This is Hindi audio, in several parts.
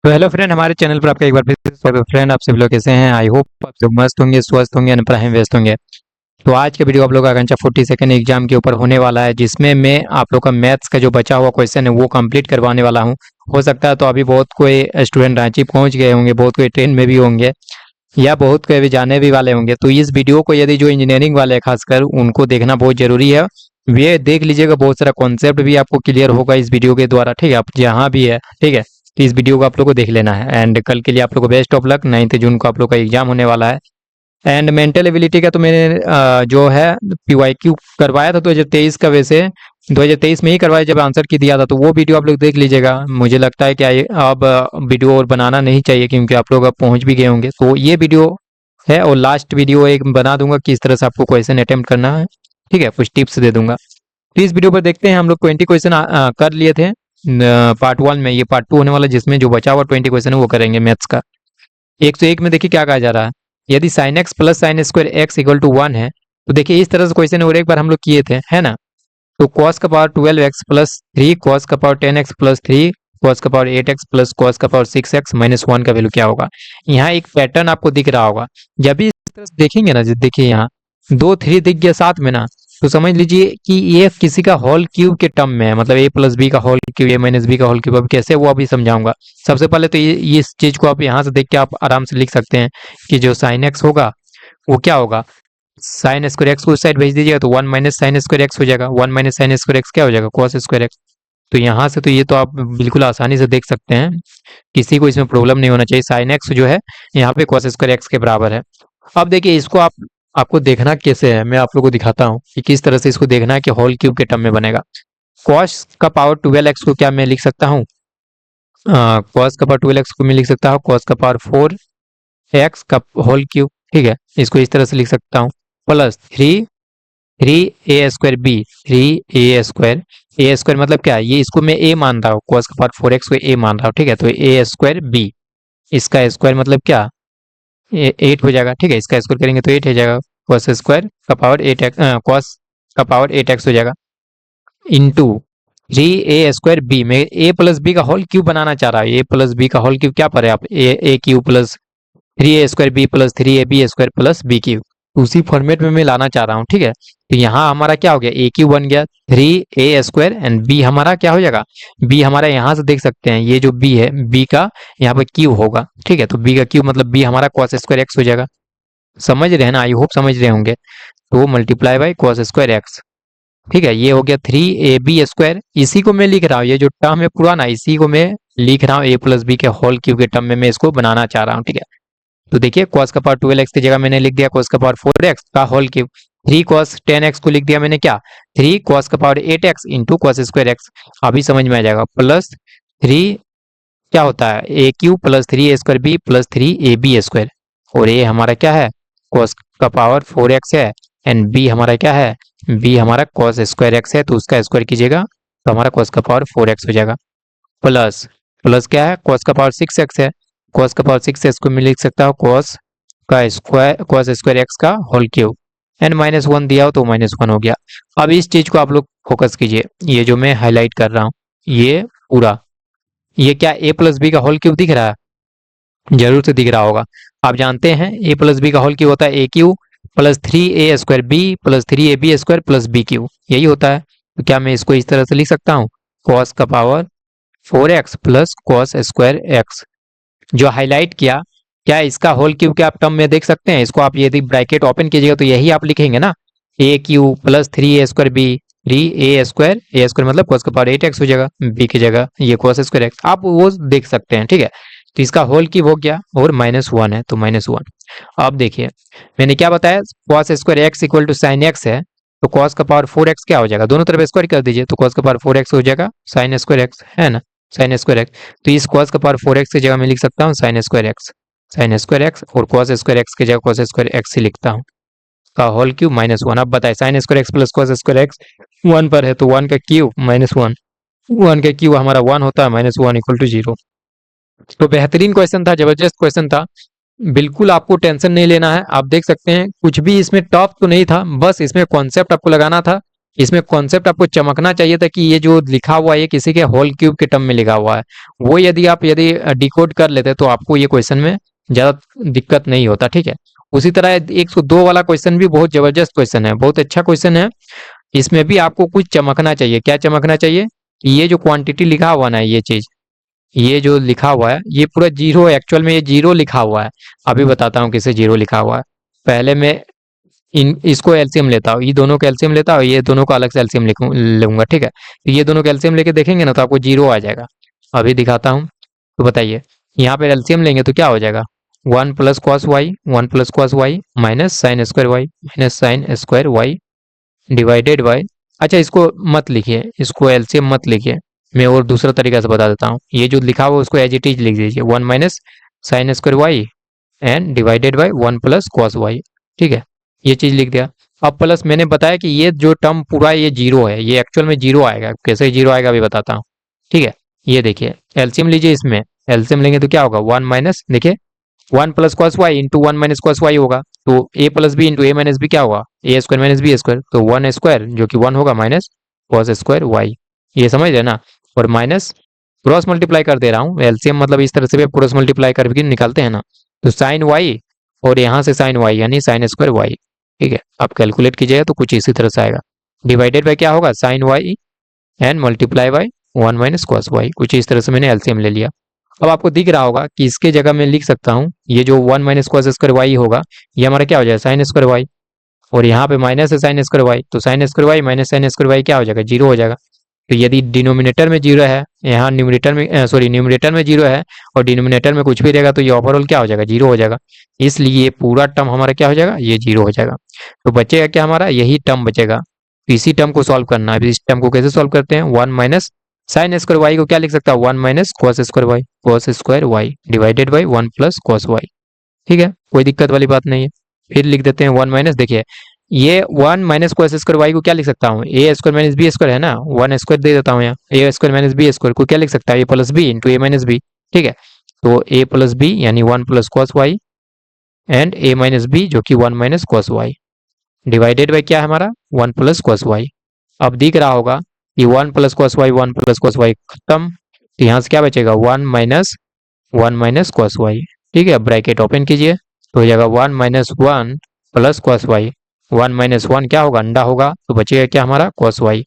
तो हेलो फ्रेंड, हमारे चैनल पर आपका एक बार फिर से स्वागत है। फ्रेंड, आप सभी लोग कैसे हैं? आई होप आप लोग मस्त होंगे, स्वस्थ होंगे, पढ़ाई में व्यस्त होंगे। तो आज के वीडियो आप लोग का आकांक्षा 42nd एग्जाम के ऊपर होने वाला है, जिसमें मैं आप लोग का मैथ्स का जो बचा हुआ क्वेश्चन है वो कंप्लीट करवाने वाला हूं। हो सकता है तो अभी बहुत कोई स्टूडेंट रांची पहुंच गए होंगे, बहुत कोई ट्रेन में भी होंगे, या बहुत कोई अभी जाने भी वाले होंगे। तो इस वीडियो को यदि जो इंजीनियरिंग वाले हैं खासकर, उनको देखना बहुत जरूरी है। ये देख लीजिएगा, बहुत सारा कॉन्सेप्ट भी आपको क्लियर होगा इस वीडियो के द्वारा। ठीक है, आप जहाँ भी है, ठीक है, तो इस वीडियो को आप लोग को देख लेना है। एंड कल के लिए आप लोग को बेस्ट ऑफ लक। 9 जून को आप लोग का एग्जाम होने वाला है। एंड मेंटल एबिलिटी का तो मैंने जो है पीवाईक्यू करवाया था 2023 का। वैसे 2023 में ही करवाया जब आंसर की दिया था, तो वो वीडियो आप लोग देख लीजिएगा। मुझे लगता है कि अब वीडियो और बनाना नहीं चाहिए, क्योंकि आप लोग अब पहुंच भी गए होंगे। तो ये वीडियो है, और लास्ट वीडियो एक बना दूंगा किस तरह से आपको क्वेश्चन अटेम्प्ट करना है। ठीक है, कुछ टिप्स दे दूंगा। तो इस वीडियो पर देखते हैं, हम लोग 20 क्वेश्चन कर लिए थे पार्ट 1 में। ये पार्ट 2 होने वाला है, जिसमें जो बचा हुआ 20 क्वेश्चन है वो करेंगे मैथ्स का। 101 में देखिए क्या कहा जा रहा है। यदि sine x plus sine square x equal to 1 है, तो देखिए इस तरह से क्वेश्चन और एक बार हम लोग किए थे, है ना। तो कॉस का पावर 12x प्लस 3 कॉस का पावर 10x प्लस 3 कॉस का पावर 8x प्लस कॉस का पावर 6x माइनस 1 का वैल्यू क्या होगा। यहाँ एक पैटर्न आपको दिख रहा होगा। जब भी इस तरह से देखेंगे ना, देखिए यहाँ 2 3 दिख गया साथ में ना, तो समझ लीजिए कि ये किसी का होल क्यूब के टर्म में है, मतलब a प्लस बी का whole cube, a minus B का होल क्यूब। अब कैसे वो अभी समझाऊंगा। सबसे पहले तो ये इस चीज को आप यहाँ से देख के आप आराम से लिख सकते हैं कि जो साइन एक्स होगा वो क्या होगा। साइन स्क्वायर एक्स को उस साइड भेज दीजिएगा तो 1 माइनस साइन स्क्वायर एक्स हो जाएगा। 1 माइनस साइन स्क्वायर एक्स क्या हो जाएगा, कॉस स्क्वायर एक्स। तो यहाँ से तो ये तो आप बिल्कुल आसानी से देख सकते हैं, किसी को इसमें प्रॉब्लम नहीं होना चाहिए। साइन एक्स जो है यहाँ पे कॉस स्क्वायर एक्स के बराबर है। अब देखिए इसको आपको देखना कैसे है, मैं आप लोग को दिखाता हूँ कि किस तरह से इसको देखना है कि होल क्यूब के टर्म में बनेगा। कॉस का पावर 12x को क्या मैं लिख सकता हूँ, कॉस का पावर 12x को मैं लिख सकता हूँ कॉस का पावर 4x का होल क्यूब। ठीक है, इसको इस तरह से लिख सकता हूँ, प्लस 3a² ए स्क्वायर मतलब क्या है, ये इसको मैं a मान रहा हूँ, cos का पावर 4x को a मान रहा हूँ। ठीक है, तो a²b, इसका स्क्वायर मतलब क्या, 8 हो जाएगा। ठीक है, इसका स्क्वायर करेंगे तो 8 हो जाएगा। cos स्क्वायर का पावर 8x, cos का पावर 8x हो जाएगा, इंटू 3a² में a प्लस बी का होल क्यूब बनाना चाह रहा है। a प्लस बी का होल क्यूब क्या पर है आप, a cube plus 3a² b plus 3ab² plus b cube, उसी फॉर्मेट में मैं लाना चाह रहा हूँ। ठीक है, तो यहाँ हमारा क्या हो गया, ए क्यूब बन गया 3a² एंड b हमारा क्या हो जाएगा, b हमारा यहाँ से देख सकते हैं, ये जो b है b का यहाँ पे क्यूब होगा। ठीक है, तो b का क्यूब मतलब b हमारा cos स्क्वायर एक्स हो जाएगा। समझ रहे हैं ना, आई होप समझ रहे होंगे। तो multiply by cos square x. ठीक है, ये हो गया 3ab²। इसी को मैं लिख रहा हूँ, ये जो टर्म है पुराना, इसी को मैं लिख रहा हूँ a प्लस बी के होल क्यूब के टर्म में मैं इसको बनाना चाह रहा हूँ। ठीक है, तो देखिए cos का पावर 12x की जगह मैंने लिख दिया cos का पावर 4x का होल क्यूब। 3 cos 10x को लिख दिया मैंने क्या, 3 cos का power 8x into cos square x. अभी समझ में आ जाएगा, प्लस 3 क्या होता है, a cube plus 3a² b plus 3ab²। और ए हमारा क्या है, cos का पावर 4x है, एंड b हमारा क्या है, b हमारा cos स्क्वायर एक्स है, तो उसका स्क्वायर कीजिएगा तो हमारा cos का पावर 4x हो जाएगा। प्लस प्लस क्या है, cos का पावर 6x है, cos का पावर 6x को मैं लिख सकता हूँ cos स्क्वायर एक्स का होल क्यूब, एंड -1 दिया हो तो -1 हो गया। अब इस चीज को आप लोग फोकस कीजिए, ये जो मैं हाईलाइट कर रहा हूँ, ये पूरा, ये क्या a प्लस बी का होल क्यूब दिख रहा है, जरूर से दिख रहा होगा। आप जानते हैं a प्लस बी का होल क्यूब होता है a cube plus 3a² b plus 3ab² plus b cube, यही होता है। तो क्या मैं इसको इस तरह से लिख सकता हूँ, cos का power 4x plus cos square x. जो हाईलाइट किया, क्या इसका होल क्यूब के आप टर्म में देख सकते हैं, इसको आप यदि ब्रैकेट ओपन कीजिएगा तो यही आप लिखेंगे ना, a cube plus 3a² b 3a² मतलब cos का पावर 8x हो जाएगा, b की जगह ये cos स्क्वायर एक्स, आप वो देख सकते हैं। ठीक है, तो इसका होल क्यूब हो गया, और -1 है तो -1। अब देखिए मैंने क्या बताया, cos square x equal to sine x है, तो cos का पावर 4x क्या हो जाएगा, दोनों तरफ स्क्वायर कर दीजिए तो cos का पावर 4x हो जाएगा साइन स्क्वायर एक्स, है ना, साइन स्क्वायर एक्स। तो इस cos का पावर 4x की जगह मैं लिख सकता हूँ साइन स्क्वायर एक्स, और cos स्क्वायर एक्स की जगह cos स्क्वायर एक्स ही लिखता हूँ, का होल क्यूब -1। अब बताए sign square x plus cos square x 1 पर है, तो 1 का क्यूब -1, 1 का क्यूब हमारा 1 होता है, -1 इक्वल टू 0। तो बेहतरीन क्वेश्चन था, जबरदस्त क्वेश्चन था, बिल्कुल आपको टेंशन नहीं लेना है। आप देख सकते हैं कुछ भी इसमें टॉप तो नहीं था, बस इसमें कॉन्सेप्ट आपको लगाना था इसमें कॉन्सेप्ट आपको चमकना चाहिए था कि ये जो लिखा हुआ है ये किसी के होल क्यूब के टर्म में लिखा हुआ है। वो यदि डिकोड कर लेते तो आपको ये क्वेश्चन में ज़्यादा दिक्कत नहीं होता, ठीक है। उसी तरह 102 वाला क्वेश्चन भी बहुत ज़बरदस्त क्वेश्चन है, बहुत अच्छा क्वेश्चन है। इसमें भी आपको कुछ चमकना चाहिए। क्या चमकना चाहिए? ये जो क्वांटिटी लिखा हुआ ना, ये चीज़, ये जो लिखा हुआ है ये पूरा जीरो है। एक्चुअल में ये जीरो लिखा हुआ है। अभी बताता हूँ किसे जीरो लिखा हुआ है। पहले मैं इन इसको एलसीएम लेता हूँ, ये दोनों का एलसीएम लेता हूँ, ये दोनों का अलग से एलसीएम लूंगा, ठीक है। तो ये दोनों का एलसीएम लेके देखेंगे ना तो आपको जीरो आ जाएगा। अभी दिखाता हूँ। तो बताइए, यहाँ पे एलसीएम लेंगे तो क्या हो जाएगा? 1 + cos y, 1 + cos y minus sine square y, minus sine square y divided by, अच्छा इसको मत लिखिए, इसको एलसीएम मत लिखिए, मैं और दूसरा तरीका से बता देता हूँ। ये जो लिखा हुआ है उसको एज इट इज लिख दीजिए, 1 minus sine square y and divided by 1 + cos y, ठीक है। ये चीज लिख दिया। अब प्लस मैंने बताया कि ये जो टर्म पूरा ये जीरो है, ये एक्चुअल में जीरो आएगा। कैसे जीरो आएगा अभी बताता हूँ, ठीक है। ये देखिए एलसीएम लीजिए, इसमें एलसीएम लेंगे तो क्या होगा? 1 माइनस, देखिए 1 + cos y into 1 - cos y होगा। तो a + b into a - b क्या होगा? a² - b²। तो 1² जो कि 1 होगा माइनस cos²y। ये समझ रहे ना? और माइनस क्रॉस मल्टीप्लाई कर दे रहा हूँ। एलसीएम मतलब इस तरह से भी क्रॉस मल्टीप्लाई करके निकालते हैं ना। तो साइन वाई और यहाँ से साइन वाई यानी sin²y, ठीक है। आप कैलकुलेट कीजिएगा तो कुछ इसी तरह से आएगा। डिवाइडेड बाय क्या होगा? Sine y and multiply by 1 - cos y। कुछ इस तरह से मैंने एलसीएम ले लिया। अब आपको दिख रहा होगा कि इसके जगह मैं लिख सकता हूँ, ये जो 1 - cos² होगा ये हमारा क्या हो जाएगा? sin²y। और यहाँ पे माइनस है sin²y, तो sin²y माइनस sin²y क्या हो जाएगा? जीरो हो जाएगा। तो यदि डिनोमिनेटर में जीरो है, यहाँ न्यूमरेटर में न्यूमरेटर में जीरो है और डिनोमिनेटर में कुछ भी रहेगा तो ये ओवरऑल क्या हो जाएगा? जीरो हो जाएगा। इसलिए ये पूरा टर्म हमारा क्या हो जाएगा? ये जीरो हो जाएगा। तो बचेगा क्या हमारा? यही टर्म बचेगा। तो इसी टर्म को सॉल्व करना है। इस टर्म को कैसे सॉल्व करते हैं? 1 माइनस sin²y को क्या लिख सकता है? 1 - cos²y divided by 1 + cos y, ठीक है। कोई दिक्कत वाली बात नहीं है। फिर लिख देते हैं 1 माइनस, देखिए ये 1 - cos² को क्या लिख सकता हूँ? a² - b² है ना, 1² दे देता हूँ यहाँ। a² - b² को क्या लिख सकता है? a + b into a - b, ठीक है। तो a + b यानी 1 + cos y and a - b जो कि 1 - cos y डिवाइडेड बाई क्या है हमारा? 1 + cos y। अब दिख रहा होगा कि 1 + cos y 1 + cos y खत्म। तो यहाँ से क्या बचेगा? 1 माइनस 1 - cos y, ठीक है। ब्रैकेट ओपन कीजिए तो हो जाएगा 1 - 1 + cos y। 1 - 1 क्या होगा? अंडा होगा। तो बचेगा क्या हमारा? cos y।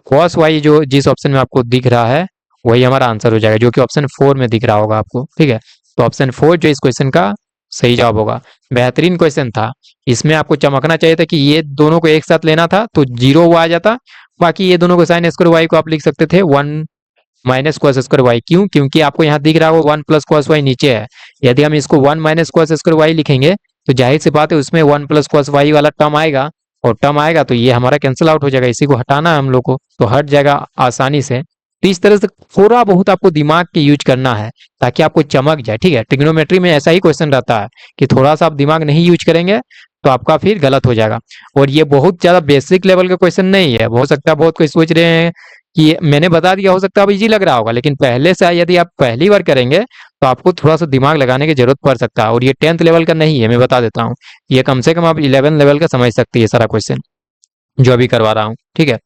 cos y जो जिस ऑप्शन में आपको दिख रहा है वही हमारा आंसर हो जाएगा, जो कि ऑप्शन 4 में दिख रहा होगा आपको, ठीक है। तो ऑप्शन 4 जो इस क्वेश्चन का सही जवाब होगा। बेहतरीन क्वेश्चन था। इसमें आपको चमकना चाहिए था कि ये दोनों को एक साथ लेना था तो जीरो वो आ जाता। बाकी ये दोनों को sin² को आप लिख सकते थे 1 - cos²y। क्यों? क्योंकि आपको यहाँ दिख रहा होगा 1 + cos y नीचे है। यदि हम इसको 1 - cos² लिखेंगे तो जाहिर सी बात है उसमें 1 + cos y वाला टर्म आएगा, और टर्म आएगा तो ये हमारा कैंसिल आउट हो जाएगा। इसी को हटाना है हम लोग को, तो हट जाएगा आसानी से। तो इस तरह से थोड़ा बहुत आपको दिमाग के यूज करना है ताकि आपको चमक जाए, ठीक है। ट्रिग्नोमेट्री में ऐसा ही क्वेश्चन रहता है कि थोड़ा सा आप दिमाग नहीं यूज करेंगे तो आपका फिर गलत हो जाएगा। और ये बहुत ज्यादा बेसिक लेवल का क्वेश्चन नहीं है। हो सकता है बहुत कोई सोच रहे हैं कि मैंने बता दिया, हो सकता है अब इजी लग रहा होगा, लेकिन पहले से यदि आप पहली बार करेंगे तो आपको थोड़ा सा दिमाग लगाने की जरूरत पड़ सकता है। और ये 10th लेवल का नहीं है, मैं बता देता हूँ। ये कम से कम आप 11 लेवल का समझ सकती है सारा क्वेश्चन जो अभी करवा रहा हूँ, ठीक है।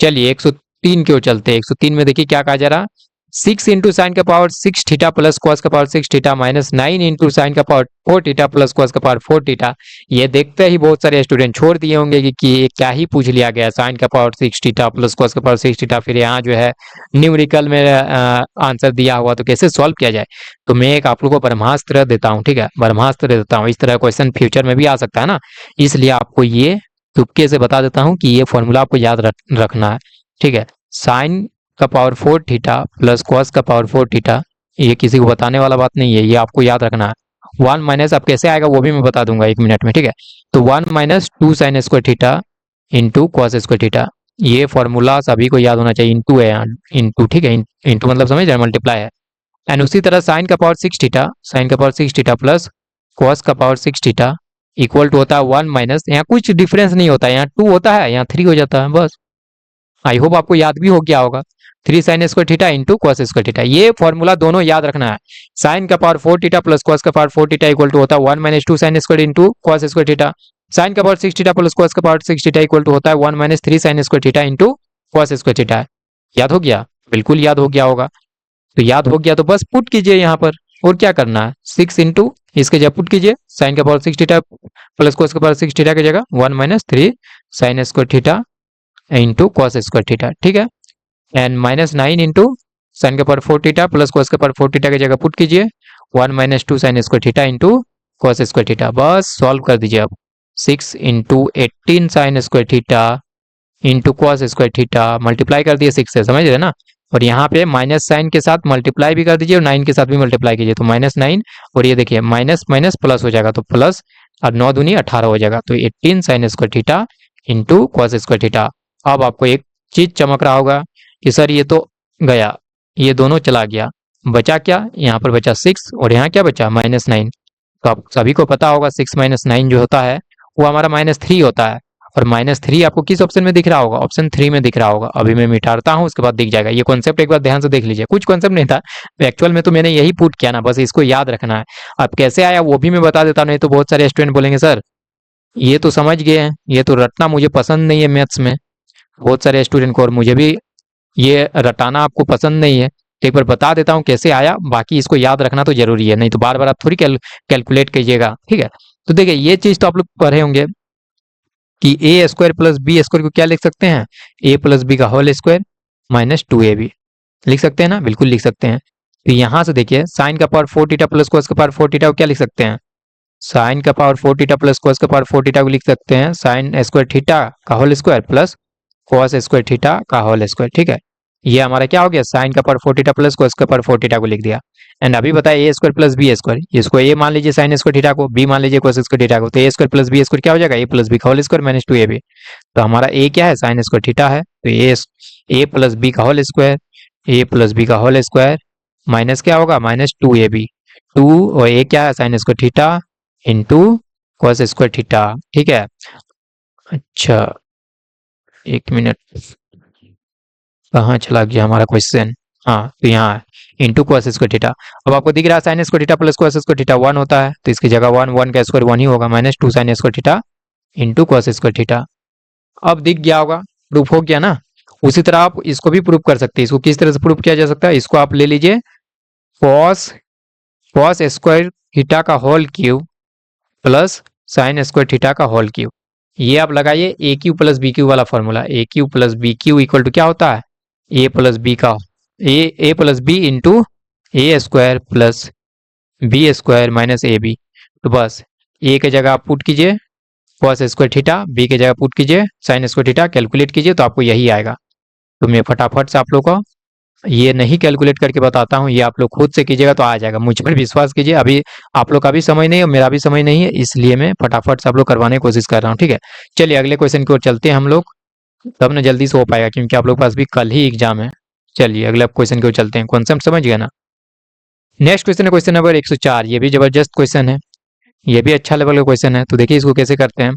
चलिए 103 की ओर चलते हैं। 103 में देखिए क्या कहा जा रहा। 6 इंटू साइन का पावर 6 थीटा प्लस कॉस का power 6 theta minus 9 into sine का पावर 4 थीटा प्लस कॉस का पावर 4 थीटा। ये देखते ही बहुत सारे स्टूडेंट छोड़ दिए होंगे कि ये क्या ही पूछ लिया गया, साइन का पावर 6 थीटा प्लस कॉस का पावर 6 थीटा, फिर यहाँ जो है न्यूमेरिकल में आंसर दिया हुआ तो कैसे सॉल्व किया जाए। तो मैं एक आप लोगों को ब्रह्मास्त्र देता हूँ, ठीक है, ब्रह्मास्त्र देता हूँ। इस तरह क्वेश्चन फ्यूचर में भी आ सकता है ना, इसलिए आपको ये तुक्के से बता देता हूँ कि ये फॉर्मूला आपको याद रखना है, ठीक है। साइन का पावर 4 थीटा प्लस कॉस का पावर 4 थीटा, ये किसी को बताने वाला बात नहीं है, ये आपको याद रखना है। 1 माइनस अब कैसे आएगा वो भी मैं बता दूंगा 1 मिनट में, ठीक है। तो 1 minus 2 sine square theta into cos square theta, ये फॉर्मूला सभी को याद होना चाहिए। इंटू है यहाँ, इंटू, ठीक है। इंटू मतलब समझ रहे, मल्टीप्लाई है। एंड उसी तरह साइन का पावर 6 थीटा, साइन का पावर 6 थीटा प्लस कॉस का पावर 6 थीटा इक्वल टू होता है 1 माइनस, यहाँ कुछ डिफरेंस नहीं होता है, यहाँ 2 होता है, यहाँ 3 हो जाता है बस। आई होप आपको याद भी हो गया होगा। 3 sine square theta into cos square theta, ये फॉर्मूला दोनों याद रखना है। साइन का पावर 4 थीटा प्लस कॉस का पावर 4 थीटा इक्वल टू होता है 1 minus 2 sine square into cos square theta. Sine का पावर 6 थीटा प्लस कॉस का पावर 6 थीटा इक्वल टू होता है 1 minus 3 sine square theta into cos square theta. याद हो गया? बिल्कुल याद हो गया होगा। तो याद हो गया तो बस पुट कीजिए यहाँ पर, और क्या करना है, 6 इंटू इसके जगह पुट कीजिए, साइन का पावर 6 थीटा प्लस कॉस का पावर 6 थीटा की जगह 1 minus 3 sine square theta into cos square theta, ठीक है। एंड माइनस 9 इंटू साइन का पावर 4 थीटा प्लस कॉस का पावर 4 थीटा की जगह पुट कीजिए 1 minus 2 sine square theta into cos square theta. बस सॉल्व कर दीजिए अब। 6 into 18 sign square theta into cos square theta, multiply कर दिए 6 से, समझ रहे ना। और यहाँ पे माइनस साइन के साथ मल्टीप्लाई भी कर दीजिए और 9 के साथ भी मल्टीप्लाई कीजिए, तो माइनस 9 और ये देखिए माइनस माइनस प्लस हो जाएगा, तो प्लस और 9 दूनी 18 हो जाएगा, तो 18 sign square theta into cos square theta. अब आपको एक चीज चमक रहा होगा कि सर ये तो गया, ये दोनों चला गया, बचा क्या, यहाँ पर बचा 6 और यहाँ क्या बचा -9। तो आप सभी को पता होगा 6 - 9 जो होता है वो हमारा -3 होता है, और -3 आपको किस ऑप्शन में दिख रहा होगा, ऑप्शन 3 में दिख रहा होगा। अभी मैं मिटाता हूँ, उसके बाद दिख जाएगा। ये कॉन्सेप्ट एक बार ध्यान से देख लीजिए, कुछ कॉन्सेप्ट नहीं था एक्चुअल में, तो मैंने यही पुट किया ना, बस इसको याद रखना है। अब कैसे आया वो भी मैं बता देता, नहीं तो बहुत सारे स्टूडेंट बोलेंगे सर ये तो समझ गए हैं, ये तो रटना मुझे पसंद नहीं है मैथ्स में, बहुत सारे स्टूडेंट को, और मुझे भी ये रटाना आपको पसंद नहीं है। एक बार बता देता हूँ कैसे आया, बाकी इसको याद रखना तो जरूरी है, नहीं तो बार बार आप थोड़ी कैलकुलेट कीजिएगा, ठीक है। तो देखिए ये चीज तो आप लोग पढ़े होंगे कि ए स्क्वायर प्लस बी स्क्वायर को क्या लिख सकते हैं, ए प्लस बी का होल स्क्वायर माइनस 2ab लिख सकते हैं ना, बिल्कुल लिख सकते हैं। तो यहाँ से देखिए साइन का पावर 4 थीटा प्लस कॉस का पावर 4 थीटा को क्या लिख सकते हैं, साइन का पावर 4 थीटा प्लस कॉस का पावर 4 थीटा को लिख सकते हैं साइन स्क्वायर थीटा का whole square plus cos square theta का होल स्क्वायर, ठीक है। ये हमारा क्या हो गया, साइन का पावर 4 थीटा प्लस कॉस का पावर 4 थीटा को लिख दिया। एंड अभी बताया ए स्क्वायर प्लस बी स्क्वायर, इसको ए मान लीजिए साइन स्क्वायर थीटा को, बी मान लीजिए कॉस स्क्वायर थीटा को, तो ए स्क्वायर प्लस बी स्क्वायर क्या हो जाएगा, ए प्लस बी का होल स्क्वायर माइनस 2ab। तो हमारा ए क्या है, साइन स्क्वायर थीटा है, तो ए प्लस बी का होल स्क्वायर, ए प्लस बी का होल स्क्वायर माइनस क्या होगा, माइनस 2ab, 2 और ए क्या है, sign square theta into cos square theta, ठीक है। अच्छा एक मिनट, कहाँ चला गया हमारा क्वेश्चन, हाँ तो यहाँ इंटू कॉस स्क्वायर थीटा। अब आपको दिख रहा है sign square theta plus cos square theta 1 होता है, तो इसकी जगह 1 1 का स्क्वायर 1 ही होगा, minus 2 sine square theta into cos square theta. अब दिख गया होगा, प्रूफ हो गया ना। उसी तरह आप इसको भी प्रूफ कर सकते हैं। इसको किस तरह से प्रूफ किया जा सकता है, इसको आप ले लीजिए कॉस कॉस स्क्वायर थीटा का whole cube plus sine square theta का होल क्यूब, ये आप लगाइए a cube plus b cube वाला formula, a cube plus b cube equal to क्या होता है, ए प्लस बी का a plus b into a square plus b square minus a b. तो बस ए के जगह आप पुट कीजिए कॉस स्क्वायर थीटा, बी के जगह पुट कीजिए साइन स्क्वायर थीटा, कैलकुलेट कीजिए तो आपको यही आएगा। तो मैं फटाफट से आप लोग को ये नहीं कैलकुलेट करके बताता हूँ, ये आप लोग खुद से कीजिएगा तो आ जाएगा, मुझ पर विश्वास कीजिए। अभी आप लोग का भी समय नहीं है, मेरा भी समय नहीं है, इसलिए मैं फटाफट से आप लोग करवाने की कोशिश कर रहा हूँ, ठीक है। चलिए अगले क्वेश्चन की ओर चलते हैं हम लोग, तब ना जल्दी से हो पाएगा, क्योंकि आप लोग पास भी कल ही एग्जाम है। चलिए अगले क्वेश्चन की ओर चलते हैं, कॉन्सेप्ट समझ गया ना। नेक्स्ट क्वेश्चन है क्वेश्चन नंबर 104, ये भी जबरदस्त क्वेश्चन है, ये भी अच्छा लेवल का क्वेश्चन है। तो देखिए इसको कैसे करते हैं,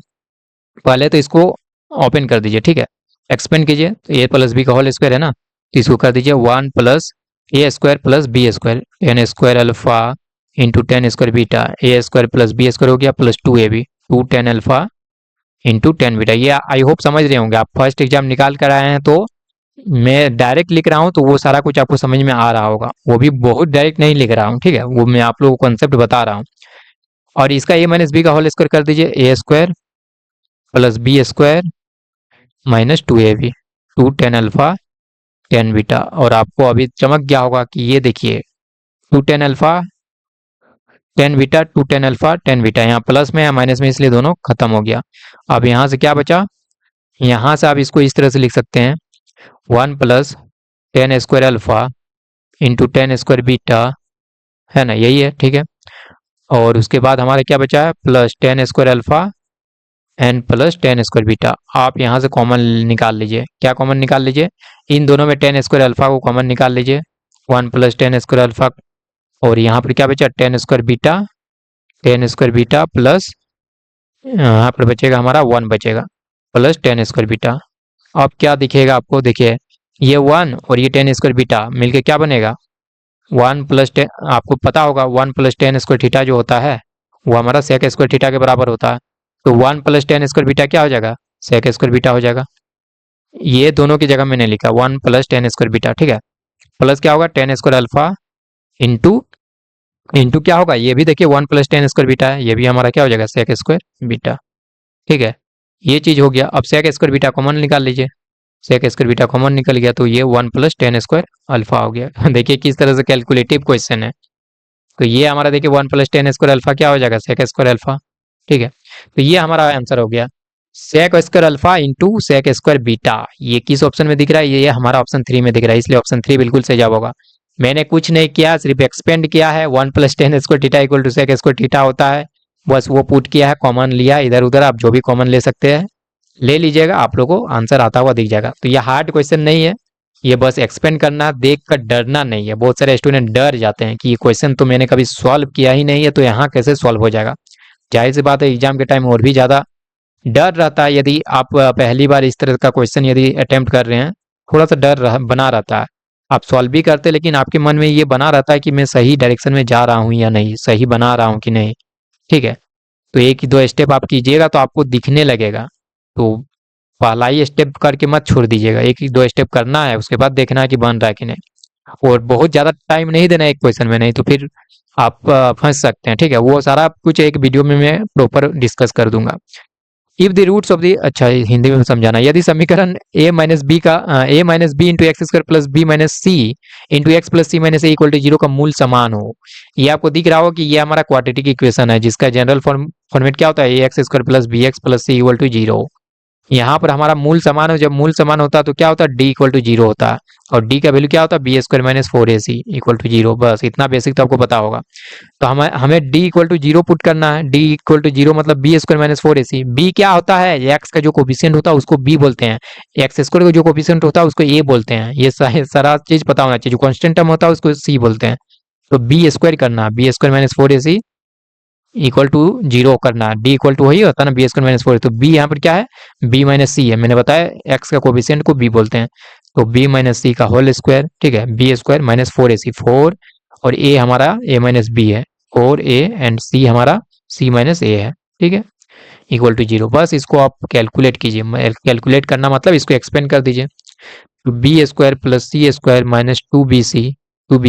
पहले तो इसको ओपन कर दीजिए, ठीक है, एक्सपेंड कीजिए, तो ए प्लस बी का होल स्क्वायर है ना, तो इसको कर दीजिए 1 plus a square plus b square n square alpha into 10 square beta, a square plus b square हो गया plus 2ab 2 10 alpha into 10 beta. ये आई होप समझ रहे होंगे, आप फर्स्ट एग्जाम निकाल कर आए हैं, तो मैं डायरेक्ट लिख रहा हूँ तो वो सारा कुछ आपको समझ में आ रहा होगा, वो भी बहुत डायरेक्ट नहीं लिख रहा हूँ, ठीक है, वो मैं आप लोगों को कॉन्सेप्ट बता रहा हूँ। और इसका ए माइनस बी का होल स्क्वायर कर दीजिए, a square plus b square minus 2ab 2 10 alpha 10 beta. और आपको अभी चमक गया होगा कि ये देखिए 2 10 अल्फा 10 बीटा 2 10 अल्फा 10 बीटा, यहाँ प्लस में या माइनस में, इसलिए दोनों खत्म हो गया। अब यहाँ से क्या बचा, यहाँ से आप इसको इस तरह से लिख सकते हैं 1 plus 10 square alpha into 10 square beta, है ना, यही है, ठीक है। और उसके बाद हमारा क्या बचा है, plus 10 square alpha and plus 10 square beta. आप यहाँ से कॉमन निकाल लीजिए, क्या कॉमन निकाल लीजिए, इन दोनों में 10 स्क्वायर अल्फा को कॉमन निकाल लीजिए, 1 प्लस 10 स्क्वायर अल्फा, और यहाँ पर क्या बचा 10 square beta 10 square beta plus यहाँ पर बचेगा हमारा 1 बचेगा प्लस 10 स्क्वायर बीटा। अब क्या दिखेगा आपको, देखिए ये 1 और ये 10 स्क्वायर बीटा मिलके क्या बनेगा 1 प्लस 10, आपको पता होगा 1 प्लस 10 स्क्वायर थीटा जो होता है वो हमारा सेक स्क्वायर थीटा के बराबर होता है। तो 1 प्लस टेन स्क्वायर बीटा क्या हो जाएगा, सेक स्क्वायर बीटा हो जाएगा। ये दोनों की जगह मैंने लिखा 1 प्लस टेन स्क्वायर बीटा, ठीक है। प्लस क्या होगा, ten square alpha into into क्या होगा, ये भी देखिए 1 प्लस टेन स्क्वायर बीटा है, ये भी हमारा क्या हो जाएगा, सेक स्क्वायर बीटा, ठीक है। ये चीज हो गया। अब सेक स्क्वायर बीटा कॉमन निकाल लीजिए, सेक स्क्वायर बीटा कॉमन निकल गया, तो ये 1 प्लस टेन स्क्वायर अल्फा हो गया। देखिए किस तरह से कैलकुलेटिव क्वेश्चन है। तो ये हमारा देखिए 1 प्लस टेन स्क्वायर अल्फा क्या हो जाएगा, सेक स्क्वायर अल्फा, ठीक है। तो ये हमारा आंसर हो गया sec square alpha into sec square beta. ये किस ऑप्शन में दिख रहा है, ये हमारा ऑप्शन 3 में दिख रहा है, इसलिए ऑप्शन 3 बिल्कुल सही जवाब होगा। मैंने कुछ नहीं किया, सिर्फ एक्सपेंड किया है। 1 plus tan square theta equal to sec square theta होता है, बस वो पुट किया है, कॉमन लिया, इधर उधर आप जो भी कॉमन ले सकते हैं ले लीजिएगा, आप लोगों को आंसर आता हुआ दिख जाएगा। तो ये हार्ड क्वेश्चन नहीं है, ये बस एक्सपेंड करना, देख कर डरना नहीं है। बहुत सारे स्टूडेंट डर जाते हैं कि ये क्वेश्चन तो मैंने कभी सॉल्व किया ही नहीं है, तो यहाँ कैसे सॉल्व हो जाएगा। जाहिर सी बात है, एग्जाम के टाइम और भी ज़्यादा डर रहता है। यदि आप पहली बार इस तरह का क्वेश्चन यदि अटेम्प्ट कर रहे हैं, थोड़ा सा बना रहता है। आप सॉल्व भी करते, लेकिन आपके मन में ये बना रहता है कि मैं सही डायरेक्शन में जा रहा हूँ या नहीं, सही बना रहा हूँ कि नहीं, ठीक है। तो एक दो स्टेप आप कीजिएगा तो आपको दिखने लगेगा। तो पहला ही स्टेप करके मत छोड़ दीजिएगा, एक ही दो स्टेप करना है, उसके बाद देखना है कि बन रहा है कि नहीं। और बहुत ज़्यादा टाइम नहीं देना एक क्वेश्चन में, नहीं तो फिर आप फंस सकते हैं, ठीक है। वो सारा कुछ एक वीडियो में मैं प्रॉपर डिस्कस कर दूंगा। If the roots of the, अच्छा हिंदी में समझाना, यदि समीकरण a माइनस बी का a minus B into x square plus B minus C into x plus C minus A equal to zero का मूल समान हो। ये आपको दिख रहा हो कि ये हमारा क्वाड्रेटिक इक्वेशन है, जिसका जनरल फॉर्मेट क्या होता है, a x square plus b x plus C equal to zero. यहाँ पर हमारा मूल समान हो, जब मूल समान होता है तो क्या होता है, डी इक्वल टू जीरो होता है। और डी का वैल्यू क्या होता है, B square minus four A C equal to zero. बस इतना बेसिक तो आपको पता होगा। तो हमें हमें D equal to zero put करना है। डी इक्वल टू जीरो मतलब B square minus four A C. B क्या होता है, एक्स का जो कोफिशिएंट होता है उसको बी बोलते हैं, एक्स स्क्वायर का जो कोफिशिएंट होता है उसको ए बोलते हैं। ये सारा चीज पता होना चाहिए। जो कॉन्स्टेंट टर्म होता है उसको सी बोलते हैं। तो बी स्क्वायर करना है, B square minus four A C equal to zero करना है। डी इक्वल टू वही होता है ना, बी स्क्वायर माइनस फोर। तो बी यहाँ पर क्या है, बी माइनस सी है। मैंने बताया एक्स का कोफिशिएंट को बी बोलते हैं। तो बी माइनस सी का होल स्क्वायर, ठीक है, B square minus four A C, four, और ए हमारा ए माइनस बी है, फोर ए, एंड सी हमारा सी माइनस ए है, ठीक है, इक्वल टू जीरो। बस इसको आप कैलकुलेट कीजिए। कैलकुलेट करना मतलब इसको एक्सपेंड कर दीजिए। तो b square plus c square minus two B